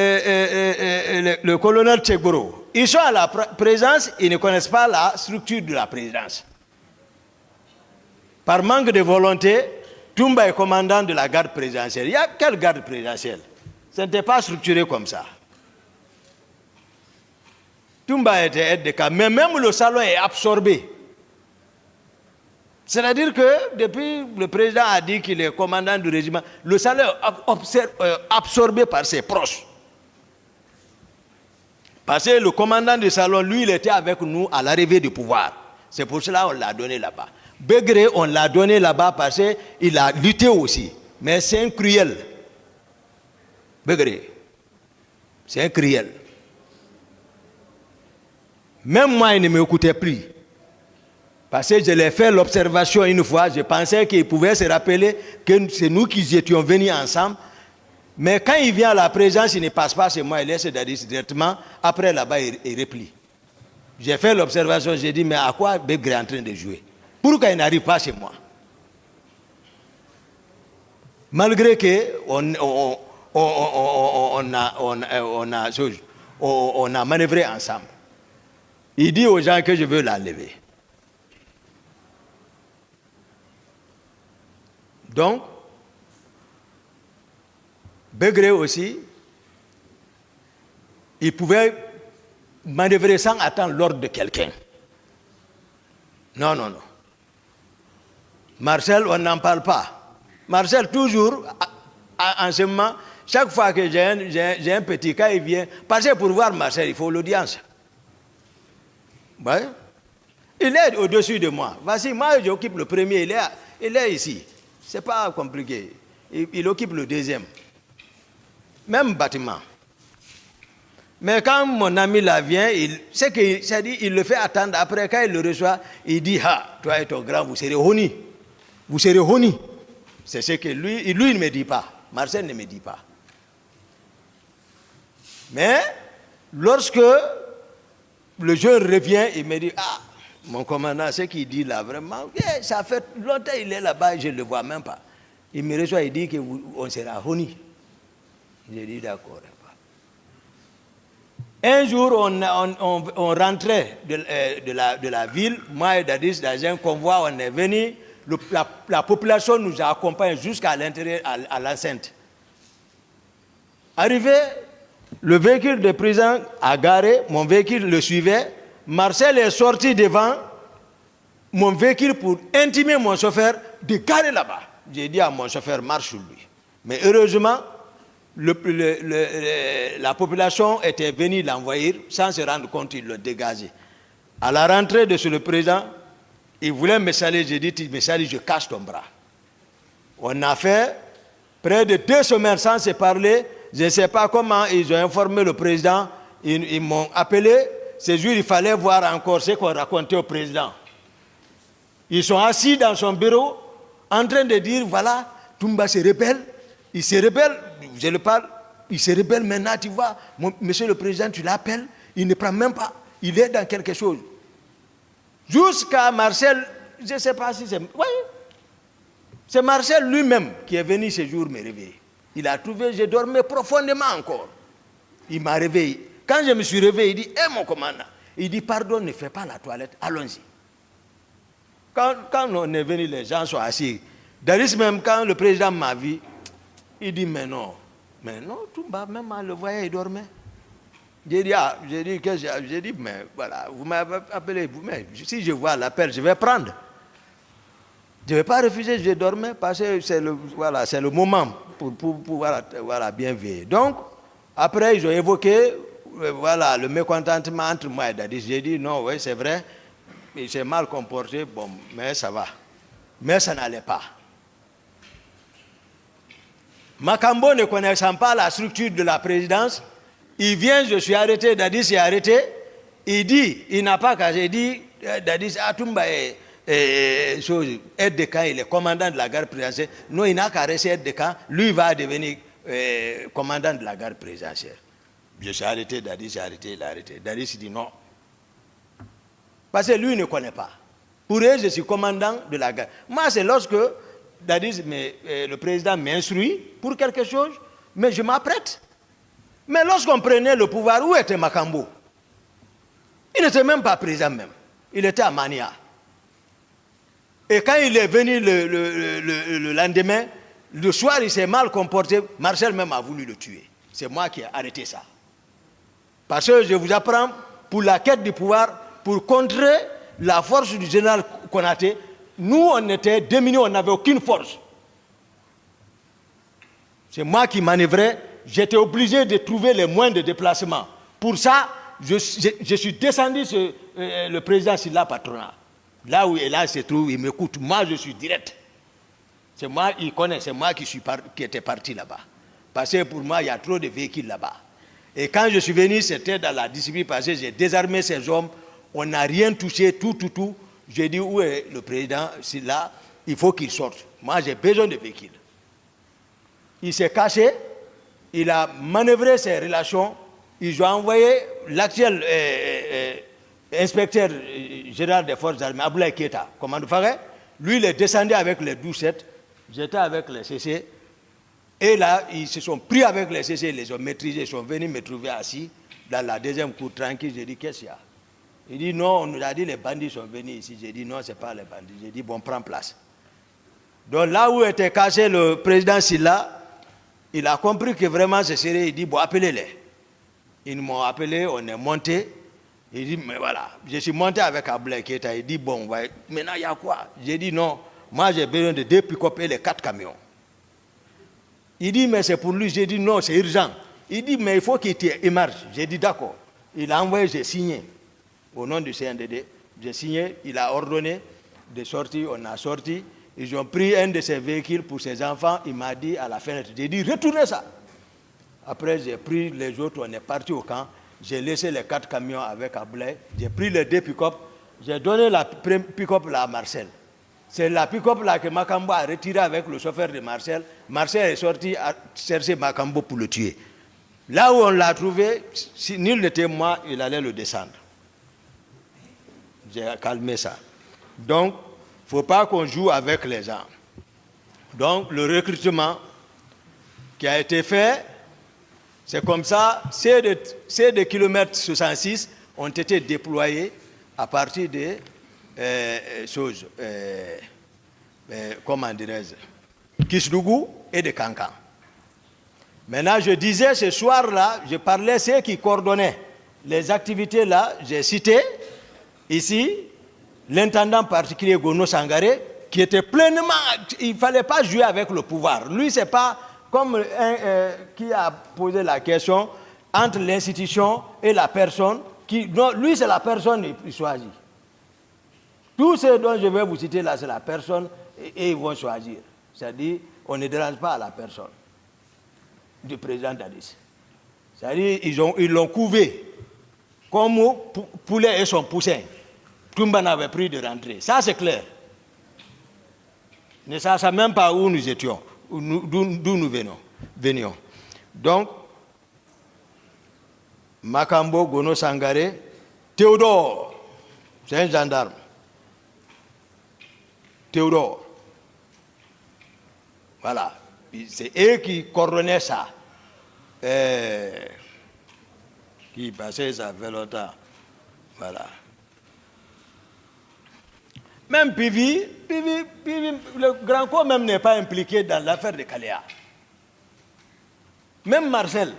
colonel Tchegboro, ils sont à la présidence, ils ne connaissent pas la structure de la présidence. Par manque de volonté, Toumba est commandant de la garde présidentielle. Il y a quelle garde présidentielle? Ça n'était pas structuré comme ça. Toumba était aide de camp, mais même le salon est absorbé. C'est-à-dire que depuis le président a dit qu'il est commandant du régiment, le salon est absorbé par ses proches. Parce que le commandant du salon, lui, il était avec nous à l'arrivée du pouvoir. C'est pour cela qu'on l'a donné là-bas. Begré, on l'a donné là-bas parce qu'il a lutté aussi. Mais c'est un cruel. Begré, c'est un cruel. Même moi, il ne m'écoutait plus. Parce que je l'ai fait l'observation une fois, je pensais qu'il pouvait se rappeler que c'est nous qui étions venus ensemble. Mais quand il vient à la présence, il ne passe pas chez moi, il laisse Dadis directement. Après, là-bas, il replie. J'ai fait l'observation, j'ai dit, mais à quoi Begré est en train de jouer? Pourquoi il n'arrive pas chez moi? Malgré qu'on a manœuvré ensemble. Il dit aux gens que je veux l'enlever. Donc, Begré aussi, il pouvait manœuvrer sans attendre l'ordre de quelqu'un. Non, non, non. Marcel, on n'en parle pas. Marcel, toujours, en ce moment, chaque fois que j'ai un petit cas, il vient. Parce que pour voir Marcel, il faut l'audience. Ouais. Il est au-dessus de moi. Voici, moi, j'occupe le premier, il est ici. C'est pas compliqué. Il occupe le deuxième. Même bâtiment. Mais quand mon ami là vient, il le fait attendre. Après, quand il le reçoit, il dit, ah, toi et ton grand, vous serez honnis. Vous serez honnis. C'est ce que lui, il ne me dit pas. Marcel ne me dit pas. Mais, lorsque le jeune revient, il me dit, ah, mon commandant, ce qu'il dit là, vraiment, ça fait longtemps qu'il est là-bas, je ne le vois même pas. Il me reçoit, il dit qu'on sera honnis. J'ai dit, d'accord. Un jour, on rentrait de la ville, moi et Dadis, dans un convoi, on est venu, la population nous a accompagnés jusqu'à l'intérieur, à l'enceinte. Arrivé, le véhicule de prison a garé, mon véhicule le suivait, Marcel est sorti devant mon véhicule pour intimer mon chauffeur de garer là-bas. J'ai dit à mon chauffeur, marche sur lui. Mais heureusement, la population était venue l'envoyer, sans se rendre compte, ils l'ont dégagé. À la rentrée de le président, il voulait me saluer, j'ai dit, tu me salues, je cache ton bras. On a fait près de 2 semaines sans se parler, je ne sais pas comment ils ont informé le président, ils m'ont appelé, ce jour il fallait voir encore ce qu'on racontait au président. Ils sont assis dans son bureau, en train de dire, voilà, Toumba se rebelle, il se rebelle, je le parle, il se rebelle maintenant, tu vois, monsieur le président, tu l'appelles, il ne prend même pas, il est dans quelque chose. Jusqu'à Marcel, je ne sais pas si c'est... Oui, c'est Marcel lui-même qui est venu ce jour me réveiller. Il a trouvé, je dormais profondément encore. Il m'a réveillé. Quand je me suis réveillé, il dit, hé mon commandant, il dit, pardon, ne fais pas la toilette, allons-y. Quand on est venu, les gens sont assis. Daris même, quand le président m'a vu, il dit, mais non, Toumba, même en le voyant, il dormait. J'ai dit, mais voilà, vous m'avez appelé, mais si je vois l'appel, je vais prendre. Je ne vais pas refuser, je dormais, parce que c'est le moment pour pouvoir bien veiller. Donc, après, ils ont évoqué le mécontentement entre moi et Dadis. J'ai dit, non, oui, c'est vrai, il s'est mal comporté, bon, mais ça va. Mais ça n'allait pas. Makambo, ne connaissant pas la structure de la présidence, il vient, je suis arrêté, Dadis est arrêté, il dit, il n'a pas qu'à, j'ai dit, Dadis, Toumba est aide de camp, il est commandant de la garde présidentielle. Non, il n'a qu'à rester aide de camp, lui va devenir commandant de la garde présidentielle. Je suis arrêté, Dadis est arrêté, il est arrêté. Dadis dit non. Parce que lui, il ne connaît pas. Pour eux, je suis commandant de la garde. Moi, c'est lorsque Dadis, le président m'instruit pour quelque chose, mais je m'apprête. Mais lorsqu'on prenait le pouvoir, où était Makambo? Il n'était même pas président même. Il était à Mania. Et quand il est venu le lendemain, le soir, il s'est mal comporté. Marcel même a voulu le tuer. C'est moi qui ai arrêté ça. Parce que je vous apprends, pour la quête du pouvoir, pour contrer la force du général Konaté, nous, on était démunis, on n'avait aucune force. C'est moi qui manœuvrais. J'étais obligé de trouver les moyens de déplacement. Pour ça, je suis descendu sur le président Silla Patronat. Là où il se trouve, il m'écoute. Moi, je suis direct. C'est moi, il connaît, c'est moi qui étais parti là-bas. Parce que pour moi, il y a trop de véhicules là-bas. Et quand je suis venu, c'était dans la discipline, parce que j'ai désarmé ces hommes. On n'a rien touché, tout. J'ai dit, où est le président Silla? Il faut qu'il sorte. Moi, j'ai besoin de véhicules. Il s'est caché. Il a manœuvré ses relations. Ils ont envoyé l'actuel inspecteur général des forces armées, Aboulaye Keita, commandant Faré. Lui, il est descendu avec les 12-7. J'étais avec les CC. Et là, ils se sont pris avec les CC, ils les ont maîtrisés. Ils sont venus me trouver assis dans la deuxième cour tranquille. J'ai dit, qu'est-ce qu'il y a? Il dit, non, on nous a dit les bandits sont venus ici. J'ai dit, non, ce n'est pas les bandits. J'ai dit, bon, prends place. Donc là où était caché le président Silla, il a compris que vraiment ce serait, il dit, bon, appelez-les. Ils m'ont appelé, on est monté. Il dit, mais voilà, je suis monté avec Aboulaye Keita. Il dit, bon, maintenant, il y a quoi? J'ai dit, non, moi j'ai besoin de 2 pick-up et les 4 camions. Il dit, mais c'est pour lui. J'ai dit, non, c'est urgent. Il dit, mais il faut qu'il émerge. J'ai dit, d'accord. Il a envoyé, j'ai signé. Au nom du CNDD, j'ai signé, il a ordonné de sortir, on a sorti. Ils ont pris un de ces véhicules pour ses enfants. Il m'a dit à la fenêtre, j'ai dit, retournez ça. Après, j'ai pris les autres, on est parti au camp. J'ai laissé les 4 camions avec Ablay. J'ai pris les 2 pick-up. J'ai donné la pick-up là à Marcel. C'est la pick-up là que Makambo a retiré avec le chauffeur de Marcel. Marcel est sorti à chercher Makambo pour le tuer. Là où on l'a trouvé, si nul n'était moi, il allait le descendre. J'ai calmé ça. Donc, il ne faut pas qu'on joue avec les gens. Donc, le recrutement qui a été fait, c'est comme ça, ces de kilomètres 66 ont été déployés à partir des choses, comment dirais-je, Kisdougou et de Kankan. Maintenant, je disais ce soir-là, je parlais ceux qui coordonnaient les activités là, j'ai cité ici l'intendant particulier Gono Sangaré, qui était pleinement, il ne fallait pas jouer avec le pouvoir. Lui, c'est pas comme qui a posé la question entre l'institution et la personne. Non, lui, c'est la personne qui choisit. Tout ce dont je vais vous citer là, c'est la personne et ils vont choisir. C'est-à-dire, on ne dérange pas à la personne du président Dadis. C'est-à-dire, ils l'ont couvé comme poulet et son poussin. Toumba n'avait pris de rentrée. Ça, c'est clair. Ne sachant même pas où nous étions, d'où nous venions. Donc, Makambo, Gono Sangaré, Théodore, c'est un gendarme. Théodore. Voilà. C'est eux qui coordonnaient ça. Qui passaient, ça fait longtemps. Voilà. Même Pivi, le grand corps même n'est pas impliqué dans l'affaire de Kaléa. Même Marcel.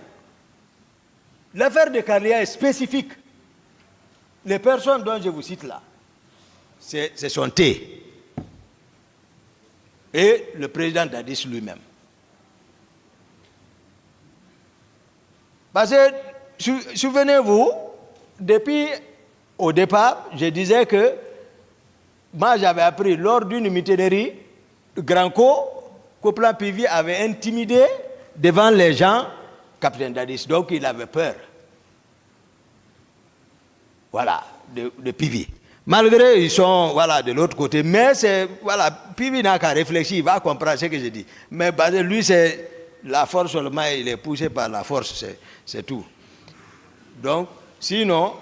L'affaire de Kaléa est spécifique. Les personnes dont je vous cite là, c'est son thé. Et le président Dadis lui-même. Parce que, souvenez-vous, depuis au départ, je disais que moi j'avais appris lors d'une mutinerie, Granco, Coplan Pivi avait intimidé devant les gens capitaine Dadis, donc il avait peur. Voilà, de Pivi. Malgré ils sont voilà, de l'autre côté, mais c'est voilà, Pivi n'a qu'à réfléchir, il va comprendre ce que je dis. Mais lui, c'est la force seulement, il est poussé par la force, c'est tout. Donc, sinon,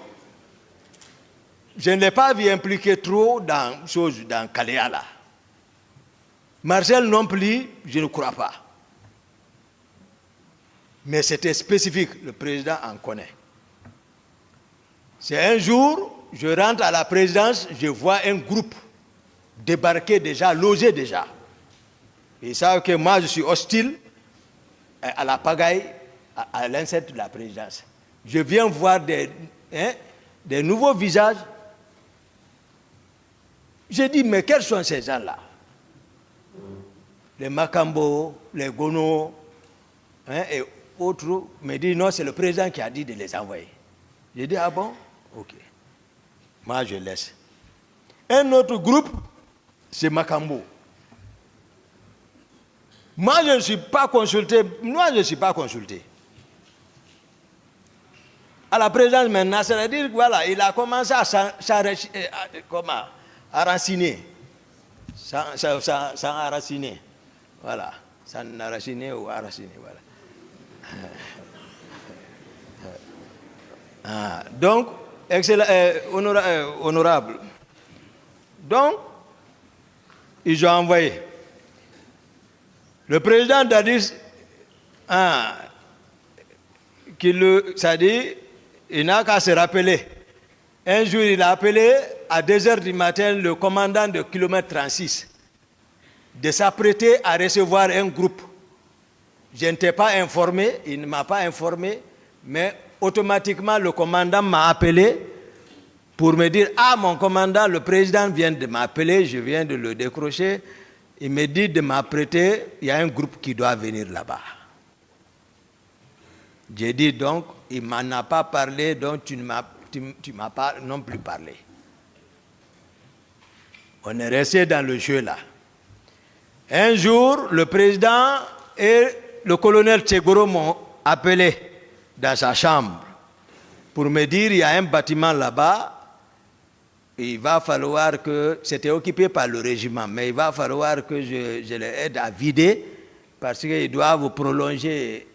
je ne l'ai pas vu impliquer trop dans Kaléa là. Marcel non plus, je ne crois pas. Mais c'était spécifique, le président en connaît. C'est un jour, je rentre à la présidence, je vois un groupe débarquer déjà, loger déjà. Ils savent que moi je suis hostile à la pagaille, à l'inceste de la présidence. Je viens voir des nouveaux visages. J'ai dit, mais quels sont ces gens-là? Les Makambo, les Gono, et autres, me disent, non, c'est le président qui a dit de les envoyer. J'ai dit, ah bon? Ok. Moi, je laisse. Un autre groupe, c'est Makambo. Moi, je ne suis pas consulté. Moi, je ne suis pas consulté. À la présidence maintenant, c'est-à-dire voilà, il a commencé à enraciner. Sans enraciner. Voilà. Sans enraciner ou enraciner. Voilà. Donc, excellent, honorable. Donc, ils ont envoyé. Le président Dadis, c'est-à-dire, il n'a qu'à se rappeler. Un jour, il a appelé à 2h du matin le commandant de kilomètre 36 de s'apprêter à recevoir un groupe. Je n'étais pas informé, il ne m'a pas informé, mais automatiquement le commandant m'a appelé pour me dire, ah mon commandant, le président vient de m'appeler, je viens de le décrocher, il me dit de m'apprêter, il y a un groupe qui doit venir là-bas. J'ai dit donc, il ne m'en a pas parlé, donc tu ne m'as pas non plus parlé. On est resté dans le jeu là. Un jour, le président et le colonel Tchegoro m'ont appelé dans sa chambre pour me dire il y a un bâtiment là-bas, il va falloir que, c'était occupé par le régiment, mais il va falloir que je les aide à vider parce qu'ils doivent prolonger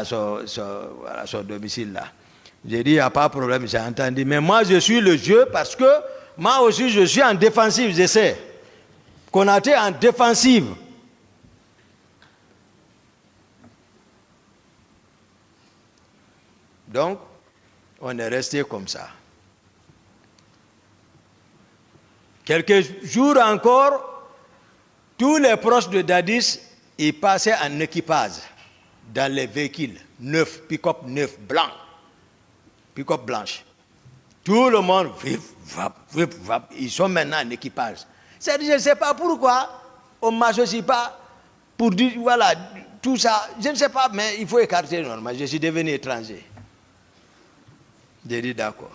son domicile là. J'ai dit il n'y a pas de problème, j'ai entendu, mais moi je suis le jeu parce que moi aussi je suis en défensive, j'essaie. Konaté en défensive. Donc, on est resté comme ça. Quelques jours encore, tous les proches de Dadis, ils passaient en équipage dans les véhicules neufs, pick-up neufs, blancs, pick-up blanches. Tout le monde, ils sont maintenant en équipage. Je ne sais pas pourquoi on ne m'associe pas pour dire, voilà, tout ça. Je ne sais pas, mais il faut écarter normal. Je suis devenu étranger. J'ai dit d'accord.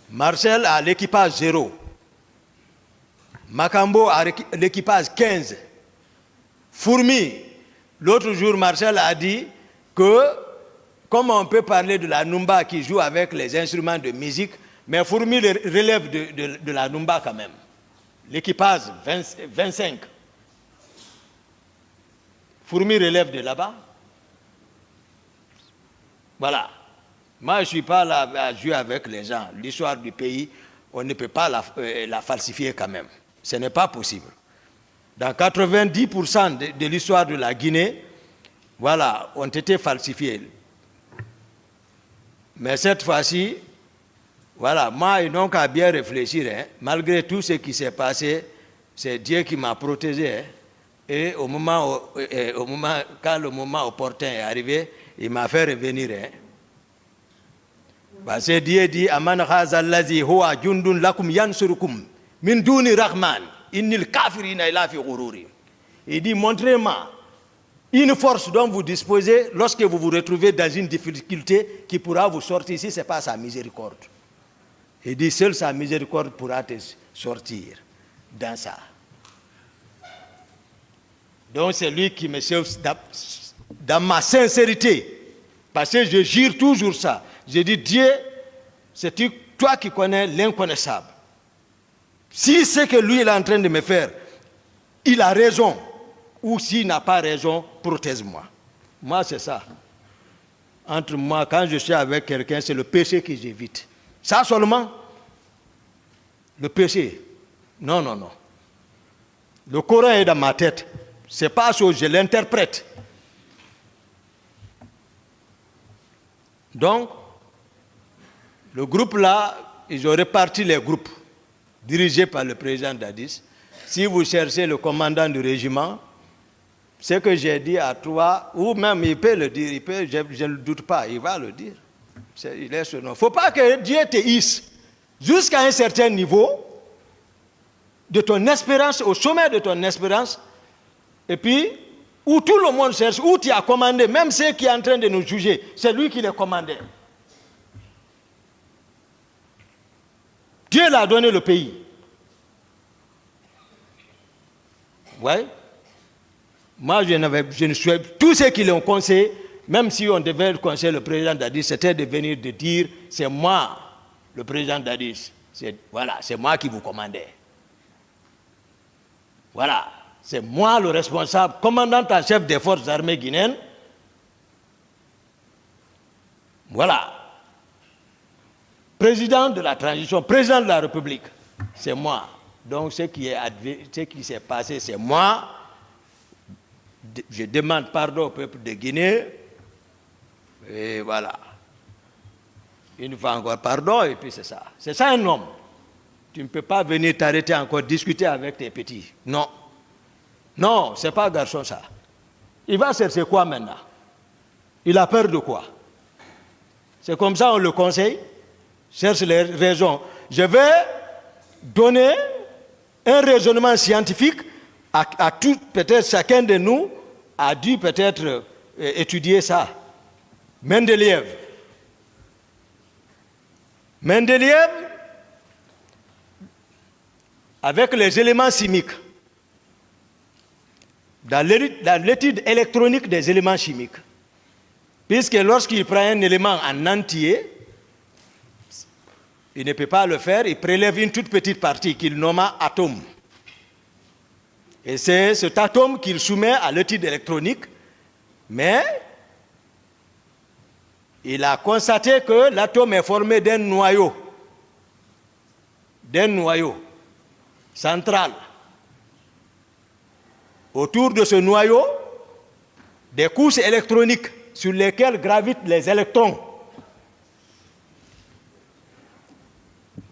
Marcel a l'équipage 0. Makambo a l'équipage 15. Fourmi, l'autre jour, Marcel a dit que, comme on peut parler de la Numba qui joue avec les instruments de musique, mais Fourmi relève de la Numba quand même. L'équipage 25. Fourmi relève de là-bas. Voilà. Moi, je ne suis pas là à jouer avec les gens. L'histoire du pays, on ne peut pas la falsifier quand même. Ce n'est pas possible. Dans 90% de l'histoire de la Guinée, voilà, ont été falsifiés. Mais cette fois-ci, voilà, moi, ils n'ont qu'à bien réfléchir. Hein. Malgré tout ce qui s'est passé, c'est Dieu qui m'a protégé. Hein. Et quand le moment opportun est arrivé, il m'a fait revenir. Hein. Parce que Dieu dit Aman khazallazi huwa jundun lakum yansurukum min duni rahman innil kafirina ila fi ghururi. Il dit montrez-moi une force dont vous disposez lorsque vous vous retrouvez dans une difficulté qui pourra vous sortir si ce n'est pas sa miséricorde. Il dit seule sa miséricorde pourra te sortir dans ça. Donc c'est lui qui me sauve dans ma sincérité. Parce que je jure toujours ça. Je dis, Dieu, c'est toi qui connais l'inconnaissable. Si ce que lui il est en train de me faire, il a raison, ou s'il n'a pas raison, protège-moi. Moi, c'est ça. Entre moi, quand je suis avec quelqu'un, c'est le péché que j'évite. Ça seulement, le péché. Non, non, non. Le Coran est dans ma tête. C'est pas ça, je l'interprète. Donc, le groupe là, ils ont réparti les groupes dirigés par le président Dadis. Si vous cherchez le commandant du régiment, ce que j'ai dit à toi, ou même il peut le dire, je ne doute pas, il va le dire. Il est ce nom. Il ne faut pas que Dieu te hisse jusqu'à un certain niveau de ton espérance, au sommet de ton espérance, et puis, où tout le monde cherche, où tu as commandé, même ceux qui sont en train de nous juger, c'est lui qui les commandait. Dieu l'a donné le pays. Ouais. Moi, je ne suis tous ceux qui l'ont conseillé, même si on devait conseiller le président Dadis, c'était de venir de dire, c'est moi, le président Dadis. Voilà, c'est moi qui vous commandais. Voilà, c'est moi le responsable, commandant en chef des forces armées guinéennes. Voilà. Président de la transition, président de la République, c'est moi. Donc ce qui s'est passé, c'est moi. Je demande pardon au peuple de Guinée. Et voilà. Une fois encore, pardon, et puis c'est ça. C'est ça un homme. Tu ne peux pas venir t'arrêter encore, discuter avec tes petits. Non. Non, c'est pas garçon ça. Il va chercher quoi maintenant? Il a peur de quoi? C'est comme ça on le conseille. Cherche les raisons. Je vais donner un raisonnement scientifique à tout, peut-être chacun de nous a dû peut-être étudier ça. Mendeleïev. avec les éléments chimiques. Dans l'étude électronique des éléments chimiques. Puisque lorsqu'il prend un élément en entier, il ne peut pas le faire, il prélève une toute petite partie qu'il nomma atome. Et c'est cet atome qu'il soumet à l'étude électronique, mais il a constaté que l'atome est formé d'un noyau central. Autour de ce noyau, des couches électroniques sur lesquelles gravitent les électrons.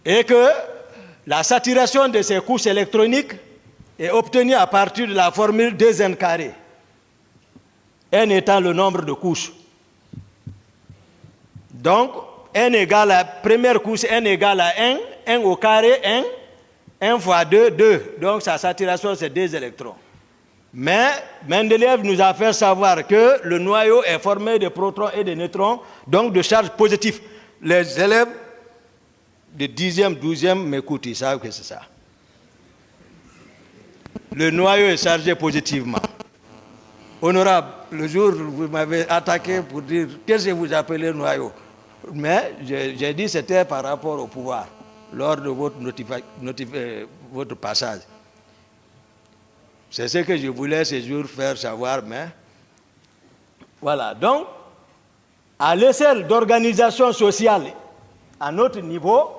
Et que la saturation de ces couches électroniques est obtenue à partir de la formule 2n carré, n étant le nombre de couches. Donc, n égale à la première couche, n égale à 1, 1 au carré, 1 fois 2, 2. Donc, sa saturation, c'est 2 électrons. Mais Mendeleïev nous a fait savoir que le noyau est formé de protons et de neutrons, donc de charges positives. Les élèves de 10e, 12e m'écoutent, ils savent que c'est ça. Le noyau est chargé positivement. Honorable, le jour où vous m'avez attaqué pour dire qu'est-ce que vous appelez noyau, mais j'ai dit que c'était par rapport au pouvoir, lors de votre passage. C'est ce que je voulais ce jour faire savoir, mais voilà. Donc, à l'échelle d'organisation sociale, à notre niveau,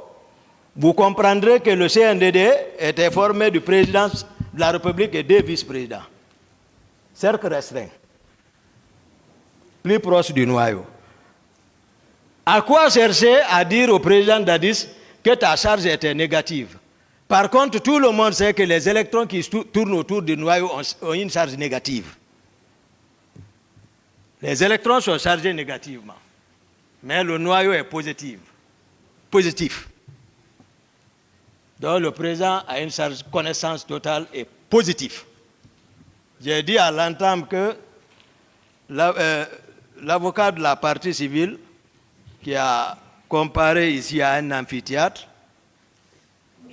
vous comprendrez que le CNDD était formé du président de la République et des vice-présidents. Cercle restreint, plus proche du noyau. À quoi chercher à dire au président Dadis que ta charge était négative? Par contre, tout le monde sait que les électrons qui tournent autour du noyau ont une charge négative. Les électrons sont chargés négativement, mais le noyau est positif. Donc le président a une charge connaissance totale et positive. J'ai dit à l'entame que l'avocat de la partie civile qui a comparé ici à un amphithéâtre,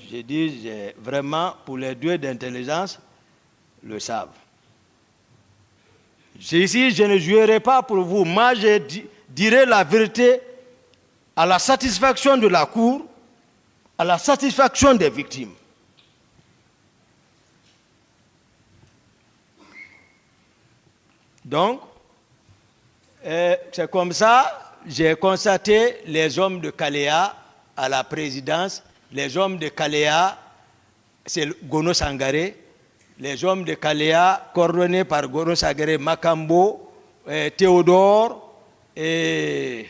j'ai dit vraiment pour les deux d'intelligence le savent. Ici, je ne jouerai pas pour vous. Moi, je dirai la vérité à la satisfaction de la Cour, à la satisfaction des victimes. Donc, c'est comme ça, j'ai constaté les hommes de Kaléa à la présidence. Les hommes de Kaléa, c'est Gono Sangaré. Les hommes de Kaléa, coordonnés par Gono Sangaré, Makambo, Théodore et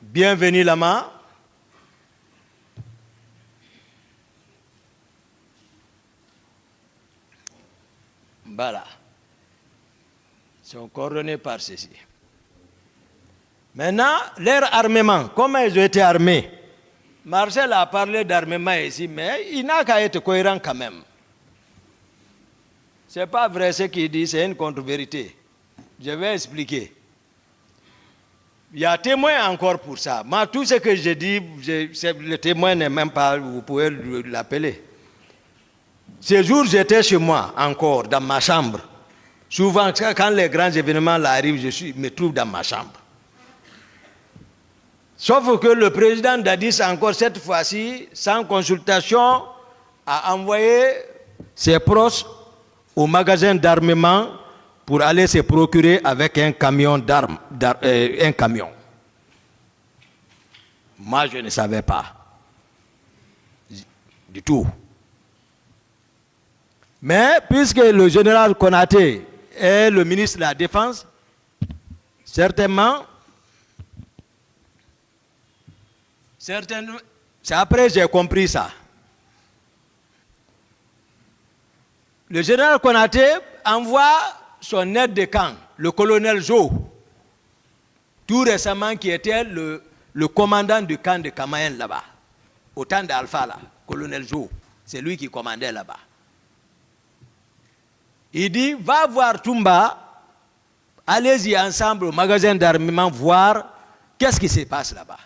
Bienvenue Lama. Voilà. Ils sont coordonnés par ceci. Maintenant, leur armement, comment ils ont été armés? Marcel a parlé d'armement ici, mais il n'a qu'à être cohérent quand même. Ce n'est pas vrai ce qu'il dit, c'est une contre-vérité. Je vais expliquer. Il y a témoin encore pour ça. Moi, tout ce que je dis, le témoin n'est même pas, vous pouvez l'appeler. Ce jour, j'étais chez moi encore, dans ma chambre. Souvent, quand les grands événements arrivent, je me trouve dans ma chambre. Sauf que le président Dadis, encore cette fois-ci, sans consultation, a envoyé ses proches au magasin d'armement pour aller se procurer avec un camion d'armes, un camion. Moi, je ne savais pas du tout. Mais puisque le général Konaté est le ministre de la Défense, certainement, c'est après que j'ai compris ça. Le général Konaté envoie son aide de camp, le colonel Jo, tout récemment qui était le commandant du camp de Kamayen là-bas, au temps d'Alpha là, colonel Jo, c'est lui qui commandait là-bas. Il dit, va voir Toumba, allez-y ensemble au magasin d'armement voir Qu'est-ce qui se passe là-bas?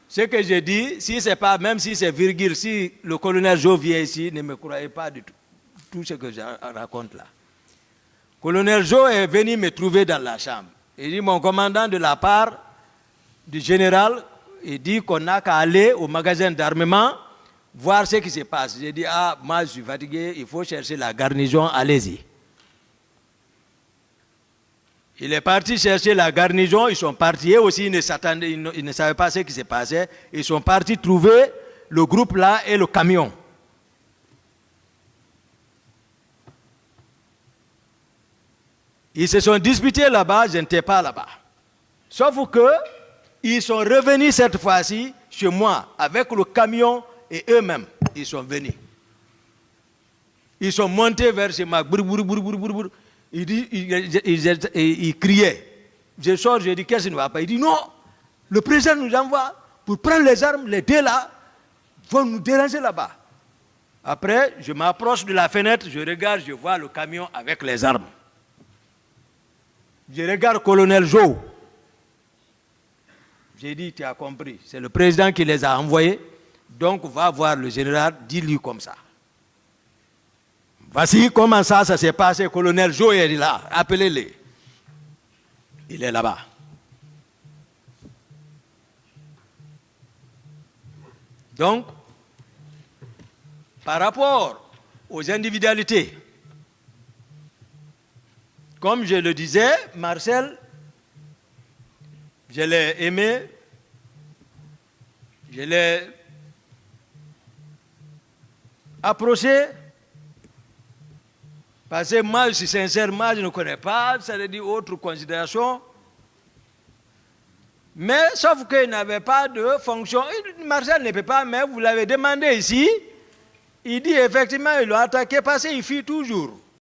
Ce que je dis, si c'est pas, même si c'est virgule, si le colonel Jo vient ici, ne me croyez pas du tout ce que je raconte là. Le colonel Jo est venu me trouver dans la chambre. Il dit, mon commandant, de la part du général, il dit qu'on n'a qu'à aller au magasin d'armement, voir ce qui se passe. J'ai dit, ah, moi je suis fatigué, il faut chercher la garnison, allez-y. Il est parti chercher la garnison, ils sont partis, eux aussi ils ne savaient pas ce qui se passait. Ils sont partis trouver le groupe là et le camion. Ils se sont disputés là-bas, je n'étais pas là-bas. Sauf qu'ils sont revenus cette fois-ci chez moi avec le camion et eux-mêmes, ils sont venus. Ils sont montés vers chez moi. Il criait. Je sors, je dis, qu'est-ce qui ne va pas? Il dit, non, le président nous envoie pour prendre les armes, les deux là, vont nous déranger là-bas. Après, je m'approche de la fenêtre, je regarde, je vois le camion avec les armes. Je regarde colonel Jo. J'ai dit, tu as compris, c'est le président qui les a envoyés, donc va voir le général, dis-lui comme ça. Voici comment ça s'est passé. Colonel Jo est là. Appelez-le. Il est là-bas. Donc, par rapport aux individualités, comme je le disais, Marcel, je l'ai aimé, je l'ai approché. Parce que moi, je suis sincère, moi, je ne connais pas, ça veut dire autre considération. Mais sauf qu'il n'avait pas de fonction. Marcel ne peut pas, mais vous l'avez demandé ici. Il dit effectivement, il l'a attaqué parce qu'il fuit toujours.